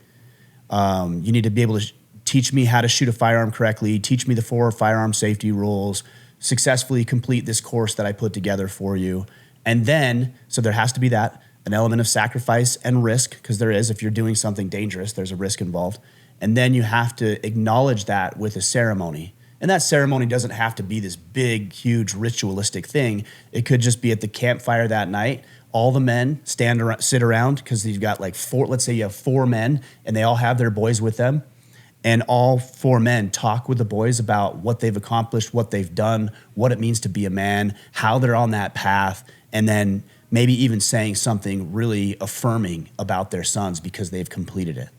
You need to be able to teach me how to shoot a firearm correctly, teach me the 4 firearm safety rules, successfully complete this course that I put together for you. And then, so there has to be that, an element of sacrifice and risk, because there is. If you're doing something dangerous, there's a risk involved. And then you have to acknowledge that with a ceremony. And that ceremony doesn't have to be this big, huge ritualistic thing. It could just be at the campfire that night. All the men sit around, because you've got like 4, let's say you have 4 men and they all have their boys with them. And all 4 men talk with the boys about what they've accomplished, what they've done, what it means to be a man, how they're on that path, and then maybe even saying something really affirming about their sons because they've completed it.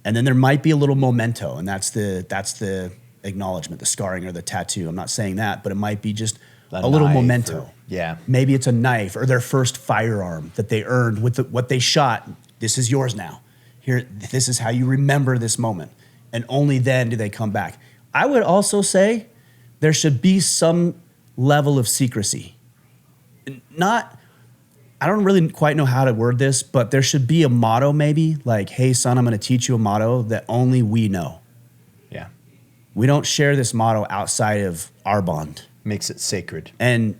And then there might be a little memento, and that's the acknowledgement, the scarring or the tattoo. I'm not saying that, but it might be just a little memento. Yeah. Maybe it's a knife or their first firearm that they earned with what they shot. This is yours now. Here, this is how you remember this moment. And only then do they come back. I would also say there should be some level of secrecy. Not I don't really quite know how to word this, but there should be a motto maybe like, hey, son, I'm going to teach you a motto that only we know. Yeah. We don't share this motto outside of our bond. Makes it sacred. And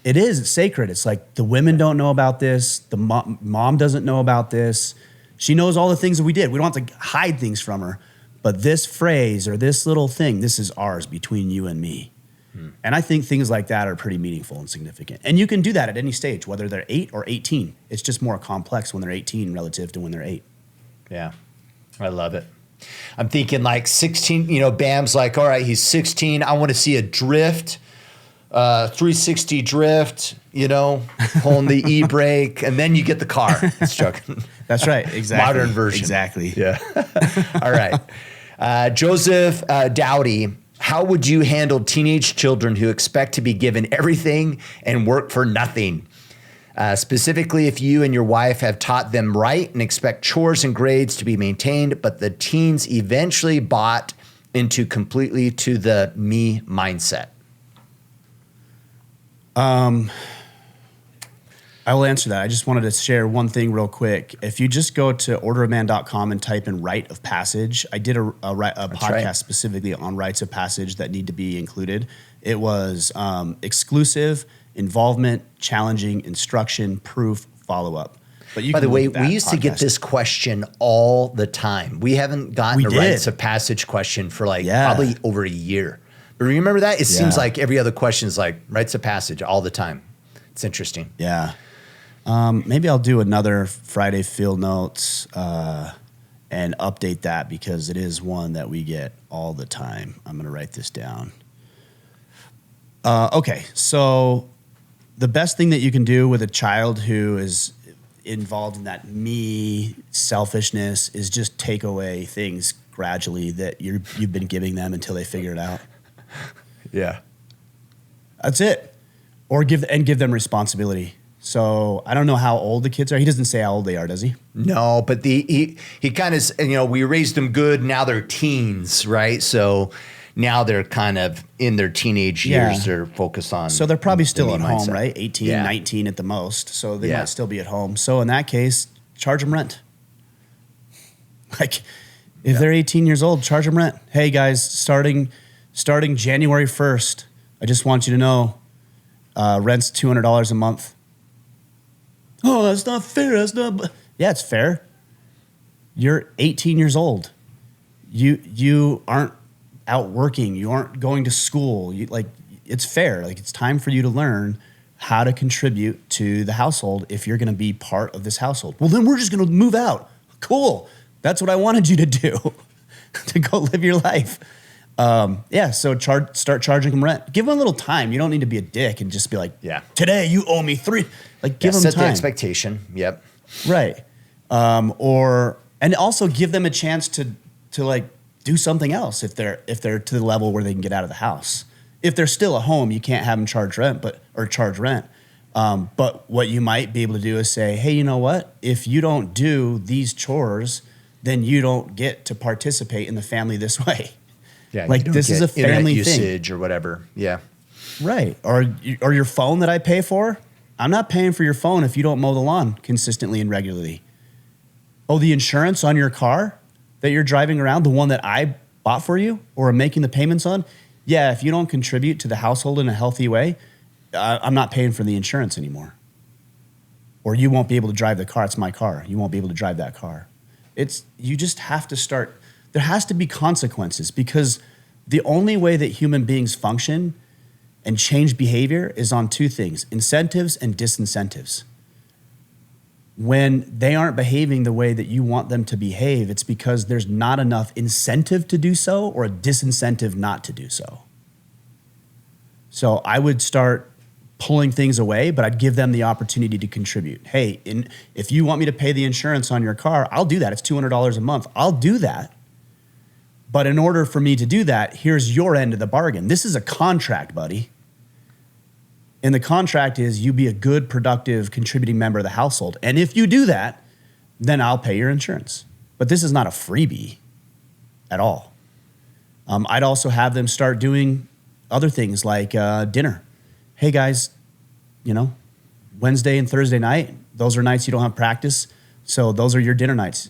it's sacred. It's like the women don't know about this. The mom doesn't know about this. She knows all the things that we did. We don't have to hide things from her. But this phrase or this little thing, this is ours between you and me. And I think things like that are pretty meaningful and significant. And you can do that at any stage, whether they're 8 or 18. It's just more complex when they're 18 relative to when they're 8. Yeah, I love it. I'm thinking like 16, Bam's like, all right, he's 16. I want to see a drift, 360 drift, pulling the e-brake, and then you get the car. It's joking. That's right, exactly. Modern version. Exactly. Yeah. All right. Joseph Dowdy. How would you handle teenage children who expect to be given everything and work for nothing? Specifically, if you and your wife have taught them right and expect chores and grades to be maintained, but the teens eventually bought into completely to the me mindset. I will answer that. I just wanted to share one thing real quick. If you just go to orderofman.com and type in rite of passage, I did a podcast specifically on rites of passage that need to be included. It was exclusive, involvement, challenging, instruction, proof, follow-up. But you By the way, we used to get podcast. this question all the time. We haven't gotten a rites of passage question for probably over a year. But remember that? It seems like every other question is like rites of passage all the time. It's interesting. Yeah. Maybe I'll do another Friday field notes and update that because it is one that we get all the time. I'm going to write this down. Okay, so the best thing that you can do with a child who is involved in that me selfishness is just take away things gradually that you've been giving them until they figure it out. Yeah. That's it. Or give them responsibility. So I don't know how old the kids are. He doesn't say how old they are, does he? No, but he kind of, we raised them good. Now they're teens, right? So now they're kind of in their teenage years. They're focused on. So they're probably still at mindset. home, right? 18, 19 at the most. So they might still be at home. So in that case, charge them rent. Like if they're 18 years old, charge them rent. Hey guys, starting January 1st, I just want you to know rent's $200 a month. Oh, that's not fair. Yeah, it's fair. You're 18 years old. You aren't out working. You aren't going to school. It's fair. Like it's time for you to learn how to contribute to the household if you're going to be part of this household. Well, then we're just going to move out. Cool. That's what I wanted you to do, to go live your life. So start charging them rent. Give them a little time. You don't need to be a dick and just be like, today you owe me $3. Like give them set time. the expectation. Yep. Right. And also give them a chance to like do something else if they're to the level where they can get out of the house. If they're still at home, you can't have them charge rent. But what you might be able to do is say, hey, you know what? If you don't do these chores, then you don't get to participate in the family this way. Yeah, like this is a family usage thing. Or whatever. Yeah. Right. Or your phone that I pay for. I'm not paying for your phone if you don't mow the lawn consistently and regularly. Oh, the insurance on your car that you're driving around, the one that I bought for you or am making the payments on. Yeah, if you don't contribute to the household in a healthy way, I'm not paying for the insurance anymore. Or you won't be able to drive the car. It's my car. You won't be able to drive that car. You just have to start. There has to be consequences because the only way that human beings function and change behavior is on two things, incentives and disincentives. When they aren't behaving the way that you want them to behave, it's because there's not enough incentive to do so or a disincentive not to do so. So I would start pulling things away, but I'd give them the opportunity to contribute. Hey, if you want me to pay the insurance on your car, I'll do that. It's $200 a month. I'll do that. But in order for me to do that, here's your end of the bargain. This is a contract, buddy. And the contract is you be a good, productive, contributing member of the household. And if you do that, then I'll pay your insurance. But this is not a freebie at all. I'd also have them start doing other things like dinner. Hey guys, Wednesday and Thursday night, those are nights you don't have practice. So those are your dinner nights.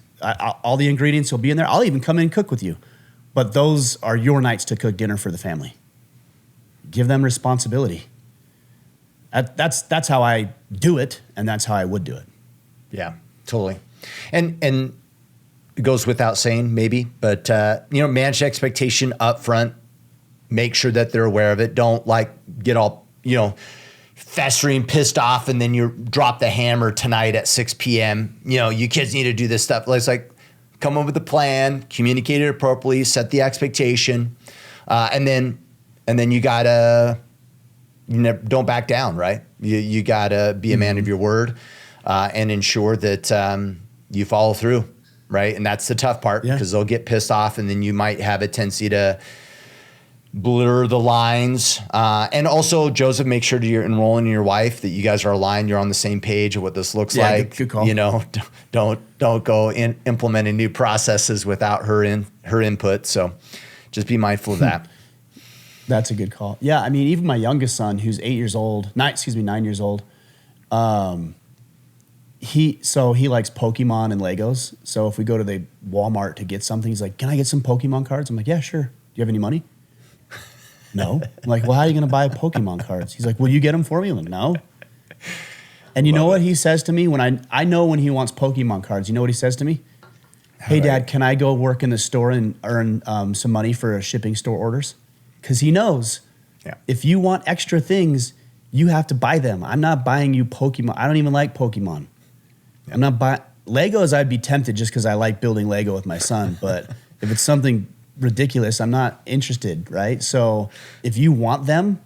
All the ingredients will be in there. I'll even come in and cook with you. But those are your nights to cook dinner for the family. Give them responsibility. That's how I do it, and that's how I would do it. Yeah, totally. And it goes without saying, maybe, but manage expectation up front. Make sure that they're aware of it. Don't get all festering, pissed off, and then you drop the hammer tonight at 6 p.m. You kids need to do this stuff. It's like, come up with a plan, communicate it appropriately, set the expectation, and then you gotta don't back down, right? You gotta be a man of your word and ensure that you follow through, right? And that's the tough part because they'll get pissed off, and then you might have a tendency to blur the lines. And also, Joseph, make sure that you're enrolling your wife, that you guys are aligned, you're on the same page of what this looks like. Good call. Don't go implementing new processes without her input. So just be mindful of that. That's a good call. Yeah, I mean, even my youngest son, who's 9 years old, he likes Pokemon and Legos. So if we go to the Walmart to get something, he's like, "Can I get some Pokemon cards?" I'm like, "Yeah, sure. Do you have any money?" No. I'm like, "Well, how are you going to buy Pokemon cards?" He's like, "Will you get them for me?" I'm like, "No." And you know what he says to me when I know when he wants Pokemon cards? You know what he says to me? "Hey, Dad, can I go work in the store and earn some money for shipping store orders?" Because he knows if you want extra things, you have to buy them. I'm not buying you Pokemon. I don't even like Pokemon. I'm not buying Legos. I'd be tempted just because I like building Lego with my son. But if it's something ridiculous, I'm not interested, right? So if you want them,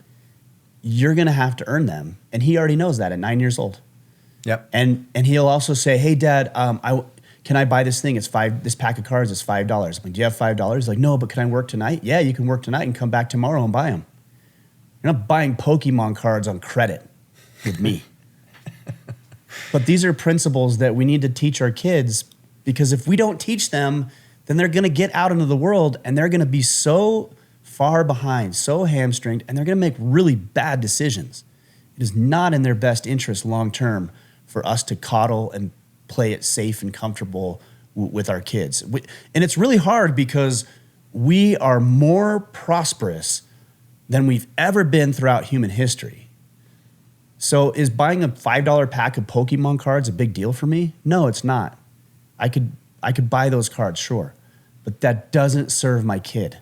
you're going to have to earn them. And he already knows that at 9 years old. Yep. And he'll also say, "Hey, Dad, can I buy this thing? This pack of cards is $5. I'm like, "Do you have $5? He's like, "No, but can I work tonight?" "Yeah, you can work tonight and come back tomorrow and buy them." You're not buying Pokemon cards on credit with me. But these are principles that we need to teach our kids, because if we don't teach them, then they're going to get out into the world and they're going to be so far behind, so hamstringed, and they're going to make really bad decisions. It is not in their best interest long term for us to coddle and play it safe and comfortable with our kids. And it's really hard because we are more prosperous than we've ever been throughout human history. So is buying a $5 pack of Pokemon cards a big deal for me? No, it's not. I could buy those cards, sure. But that doesn't serve my kid.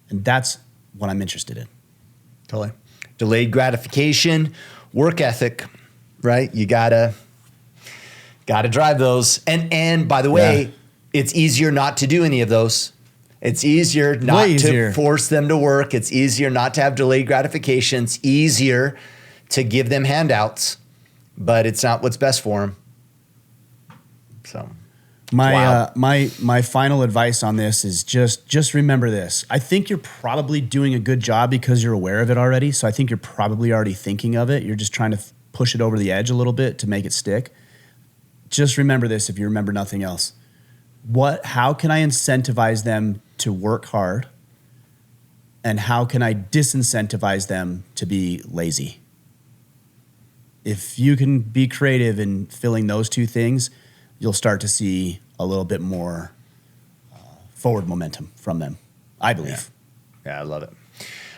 And that's what I'm interested in. Totally. Delayed gratification, work ethic, right? You gotta drive those. And by the way, it's easier not to do any of those. It's easier not to force them to work. It's easier not to have delayed gratification. It's easier to give them handouts, but it's not what's best for them. So my final advice on this is just remember this. I think you're probably doing a good job because you're aware of it already. So I think you're probably already thinking of it. You're just trying to push it over the edge a little bit to make it stick. Just remember this if you remember nothing else. How can I incentivize them to work hard? And how can I disincentivize them to be lazy? If you can be creative in filling those two things, you'll start to see a little bit more forward momentum from them, I believe. Yeah, I love it.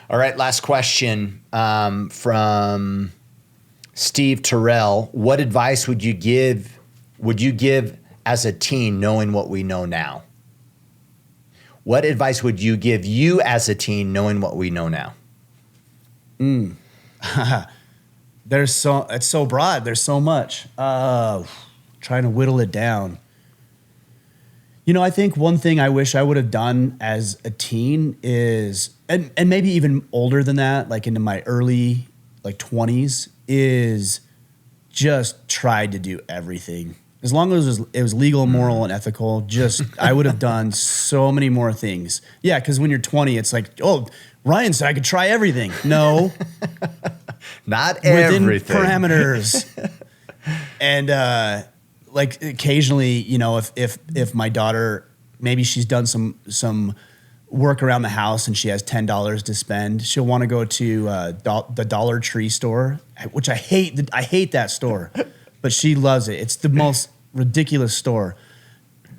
All right, last question from Steve Terrell. What advice would you give as a teen knowing what we know now? What advice would you give you as a teen knowing what we know now? It's so broad. There's so much. Trying to whittle it down. I think one thing I wish I would have done as a teen is, and maybe even older than that, like into my early 20s, is just tried to do everything. As long as it was legal, moral, and ethical, I would have done so many more things. Yeah, because when you're 20, it's like, oh, Ryan said I could try everything. No. Not everything. Within parameters. And occasionally, if my daughter, maybe she's done some work around the house and she has $10 to spend, she'll want to go to the Dollar Tree store, which I hate that store. but she loves it. It's the most ridiculous store.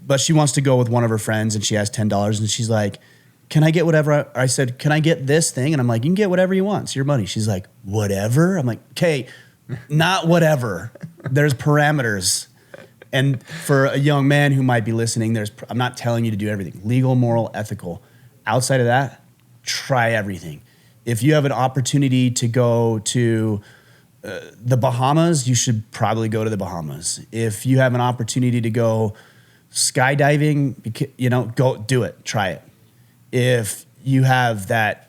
But she wants to go with one of her friends, and she has $10, and she's like, can I get whatever? I said, can I get this thing? And I'm like, you can get whatever you want. It's your money. She's like, whatever? I'm like, okay, not whatever. There's parameters. And for a young man who might be listening, I'm not telling you to do everything. Legal, moral, ethical. Outside of that, try everything. If you have an opportunity to go to the Bahamas, you should probably go to the Bahamas. If you have an opportunity to go skydiving, go do it. Try it. If you have that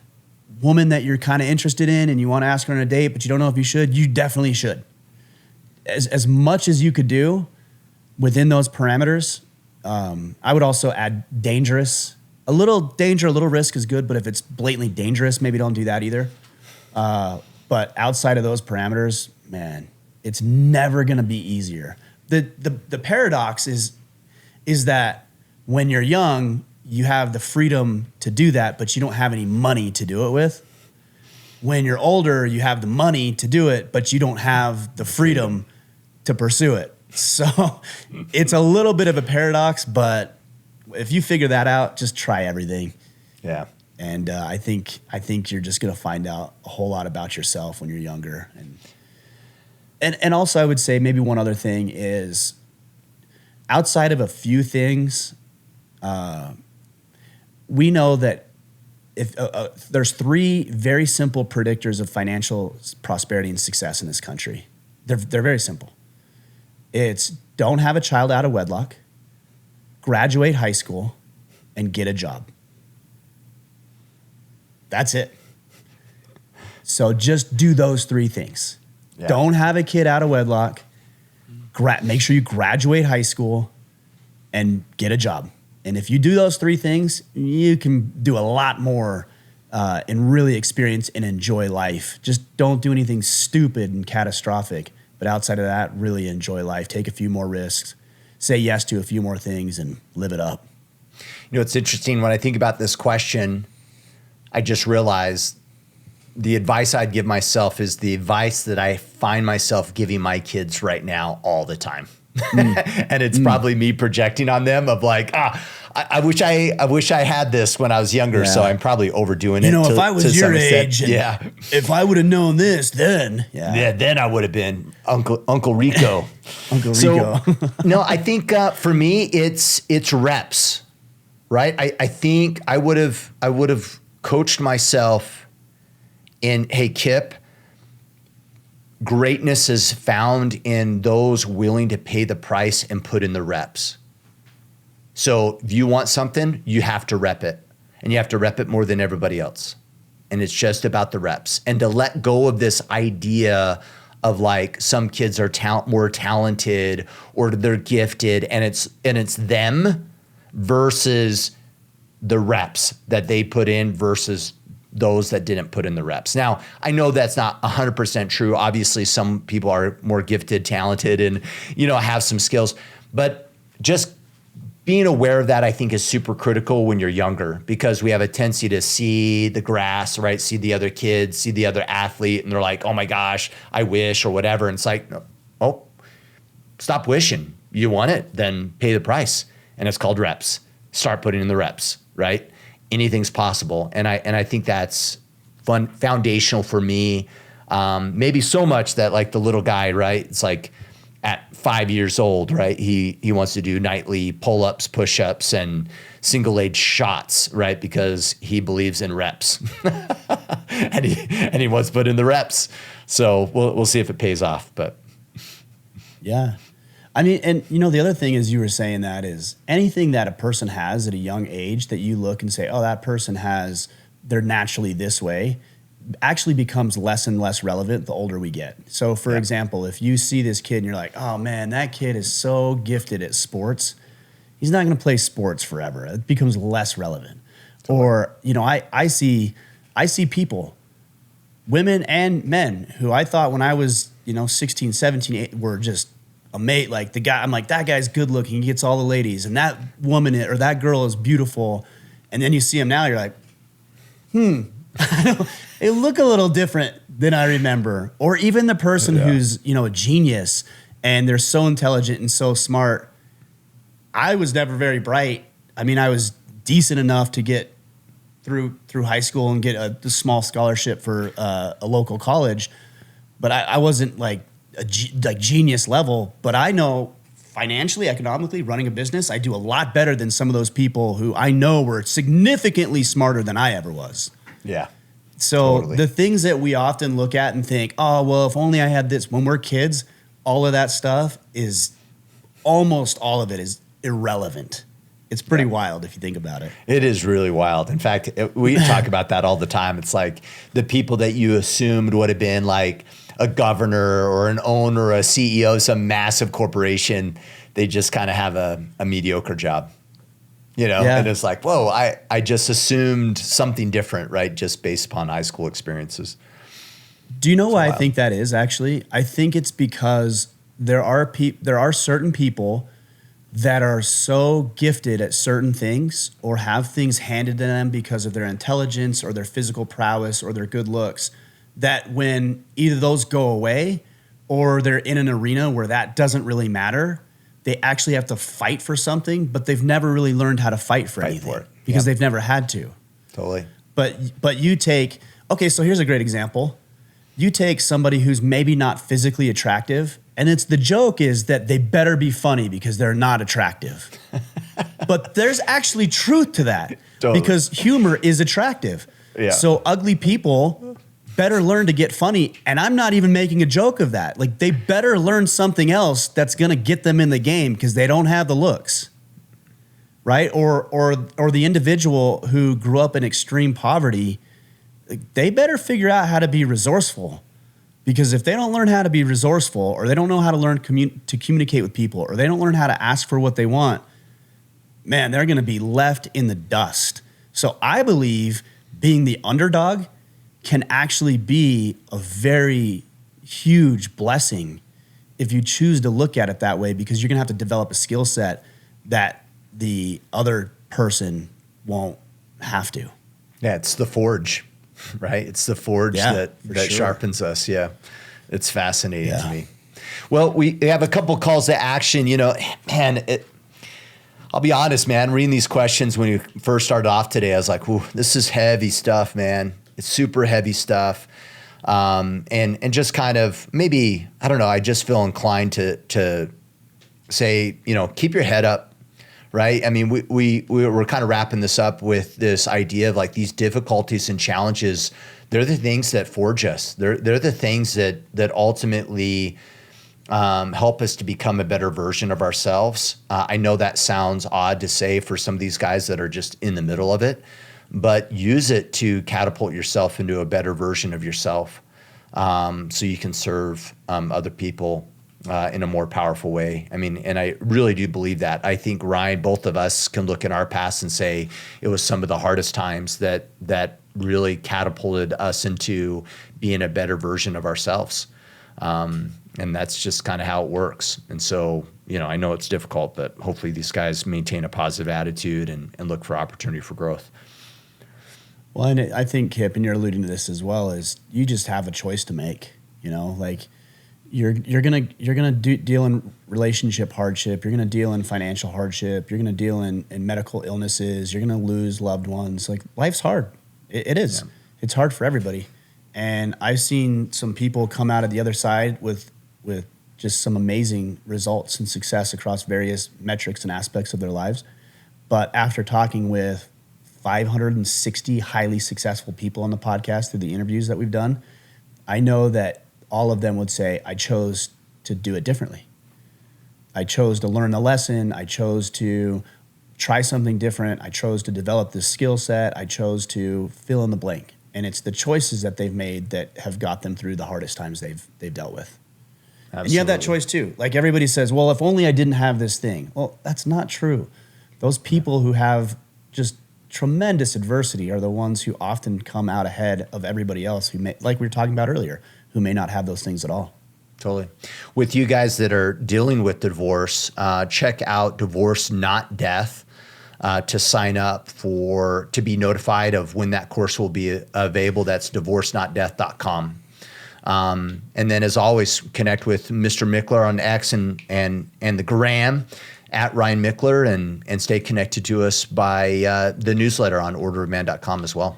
woman that you're kind of interested in and you want to ask her on a date, but you don't know if you should, you definitely should. As much as you could do within those parameters, I would also add dangerous. A little danger, a little risk is good, but if it's blatantly dangerous, maybe don't do that either. But outside of those parameters, man, it's never going to be easier. The paradox is that when you're young, you have the freedom to do that, but you don't have any money to do it with. When you're older, you have the money to do it, but you don't have the freedom to pursue it. So it's a little bit of a paradox, but if you figure that out, just try everything. Yeah. And I think you're just going to find out a whole lot about yourself when you're younger. And also I would say maybe one other thing is outside of a few things, we know that if there's 3 very simple predictors of financial prosperity and success in this country. They're very simple. It's don't have a child out of wedlock, graduate high school, and get a job. That's it. So just do those 3 things. Yeah. Don't have a kid out of wedlock, make sure you graduate high school, and get a job. And if you do those 3 things, you can do a lot more and really experience and enjoy life. Just don't do anything stupid and catastrophic. But outside of that, really enjoy life. Take a few more risks. Say yes to a few more things and live it up. It's interesting when I think about this question, I just realized the advice I'd give myself is the advice that I find myself giving my kids right now all the time. And it's probably me projecting on them of like, I wish I had this when I was younger. Yeah. So I'm probably overdoing it. If I was your age, and if I would have known this, then then I would have been Uncle Rico. Uncle Rico. So, no, I think for me it's reps, right? I think I would have coached myself in, hey, Kipp, greatness is found in those willing to pay the price and put in the reps. So if you want something, you have to rep it, and you have to rep it more than everybody else. And it's just about the reps, and to let go of this idea of like some kids are more talented or they're gifted, and it's them versus the reps that they put in versus those that didn't put in the reps. Now, I know that's not 100% true. Obviously, some people are more gifted, talented, and have some skills. But just being aware of that, I think, is super critical when you're younger, because we have a tendency to see the grass, right? See the other kids, see the other athlete, and they're like, oh my gosh, I wish, or whatever. And it's like, oh, stop wishing. You want it, then pay the price. And it's called reps. Start putting in the reps, right? Anything's possible. And I think that's foundational for me. Maybe so much that like the little guy, right? It's like at 5 years old, right? He wants to do nightly pull-ups, push-ups, and single-age shots, right? Because he believes in reps. and he wants to put in the reps. So we'll see if it pays off. But yeah. I mean, and the other thing is, you were saying that is anything that a person has at a young age that you look and say, oh, that person they're naturally this way, actually becomes less and less relevant the older we get. So for example, if you see this kid and you're like, oh man, that kid is so gifted at sports, he's not going to play sports forever. It becomes less relevant. Totally. Or, I see people, women and men, who I thought when I was, 16, 17, 18, were just mate, like the guy, I'm like, that guy's good looking, he gets all the ladies, and that woman or that girl is beautiful. And then you see him now, you're like, they look a little different than I remember. Or even the person who's, a genius and they're so intelligent and so smart. I was never very bright. I mean, I was decent enough to get through high school and get a small scholarship for a local college, but I wasn't like genius level. But I know financially, economically, running a business, I do a lot better than some of those people who I know were significantly smarter than I ever was. Yeah. So Totally. the things that we often look at and think, oh, well, if only I had this. When we're kids, all of that stuff is, almost all of it is irrelevant. It's pretty wild if you think about it. It is really wild. In fact, we talk about that all the time. It's like the people that you assumed would have been like a governor or an owner or a CEO of some massive corporation, they just kind of have a mediocre job. And it's like, whoa, I just assumed something different, right? Just based upon high school experiences. Do you know why I think that is, actually? I think it's because there are certain people that are so gifted at certain things or have things handed to them because of their intelligence or their physical prowess or their good looks, that when either those go away or they're in an arena where that doesn't really matter, they actually have to fight for something, but they've never really learned how to fight for anything because they've never had to. Totally. But you take, okay, so here's a great example. You take somebody who's maybe not physically attractive, and the joke is that they better be funny because they're not attractive. But there's actually truth to that because humor is attractive. Yeah. So ugly people better learn to get funny, and I'm not even making a joke of that. Like, they better learn something else that's going to get them in the game because they don't have the looks, right? Or the individual who grew up in extreme poverty, they better figure out how to be resourceful, because if they don't learn how to be resourceful, or they don't know how to learn to communicate with people, or they don't learn how to ask for what they want, man, they're going to be left in the dust. So I believe being the underdog can actually be a very huge blessing if you choose to look at it that way, because you're going to have to develop a skill set that the other person won't have to. Yeah, it's the forge, right? It's the forge that sharpens us. Yeah, it's fascinating to me. Well, we have a couple calls to action. Man, I'll be honest, man, reading these questions when you first started off today, I was like, "Ooh, this is heavy stuff, man. It's super heavy stuff." And just kind of maybe, I don't know, I just feel inclined to say, keep your head up, right? I mean, we're kind of wrapping this up with this idea of like these difficulties and challenges. They're the things that forge us. They're the things that ultimately help us to become a better version of ourselves. I know that sounds odd to say for some of these guys that are just in the middle of it, but use it to catapult yourself into a better version of yourself, so you can serve other people in a more powerful way. I mean, and I really do believe that. I think, Ryan, both of us can look in our past and say it was some of the hardest times that really catapulted us into being a better version of ourselves. And that's just kind of how it works. And so, I know it's difficult, but hopefully these guys maintain a positive attitude and look for opportunity for growth. Well, and I think, Kipp, and you're alluding to this as well, is you just have a choice to make. Like you're gonna deal in relationship hardship. You're gonna deal in financial hardship. You're gonna deal in medical illnesses. You're gonna lose loved ones. Like, life's hard. It is. Yeah. It's hard for everybody. And I've seen some people come out of the other side with just some amazing results and success across various metrics and aspects of their lives. But after talking with 560 highly successful people on the podcast through the interviews that we've done, I know that all of them would say, I chose to do it differently. I chose to learn the lesson. I chose to try something different. I chose to develop this skill set. I chose to fill in the blank. And it's the choices that they've made that have got them through the hardest times they've dealt with. Absolutely. And you have that choice too. Like, everybody says, well, if only I didn't have this thing. Well, that's not true. Those people who have just tremendous adversity are the ones who often come out ahead of everybody else who may, like we were talking about earlier, who may not have those things at all. Totally. With you guys that are dealing with divorce, check out Divorce Not Death to sign up to be notified of when that course will be available. That's divorcenotdeath.com. And then, as always, connect with Mr. Mickler on X and the gram at Ryan Mickler, and stay connected to us by the newsletter on orderofman.com as well.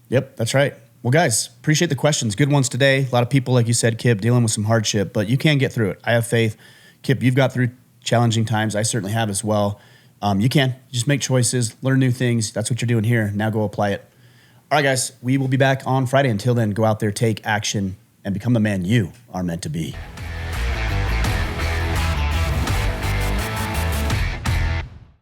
Yep, that's right. Well, guys, appreciate the questions. Good ones today. A lot of people, like you said, Kipp, dealing with some hardship, but you can get through it. I have faith. Kipp, you've got through challenging times. I certainly have as well. You can. Just make choices, learn new things. That's what you're doing here. Now go apply it. All right, guys, we will be back on Friday. Until then, go out there, take action, and become the man you are meant to be.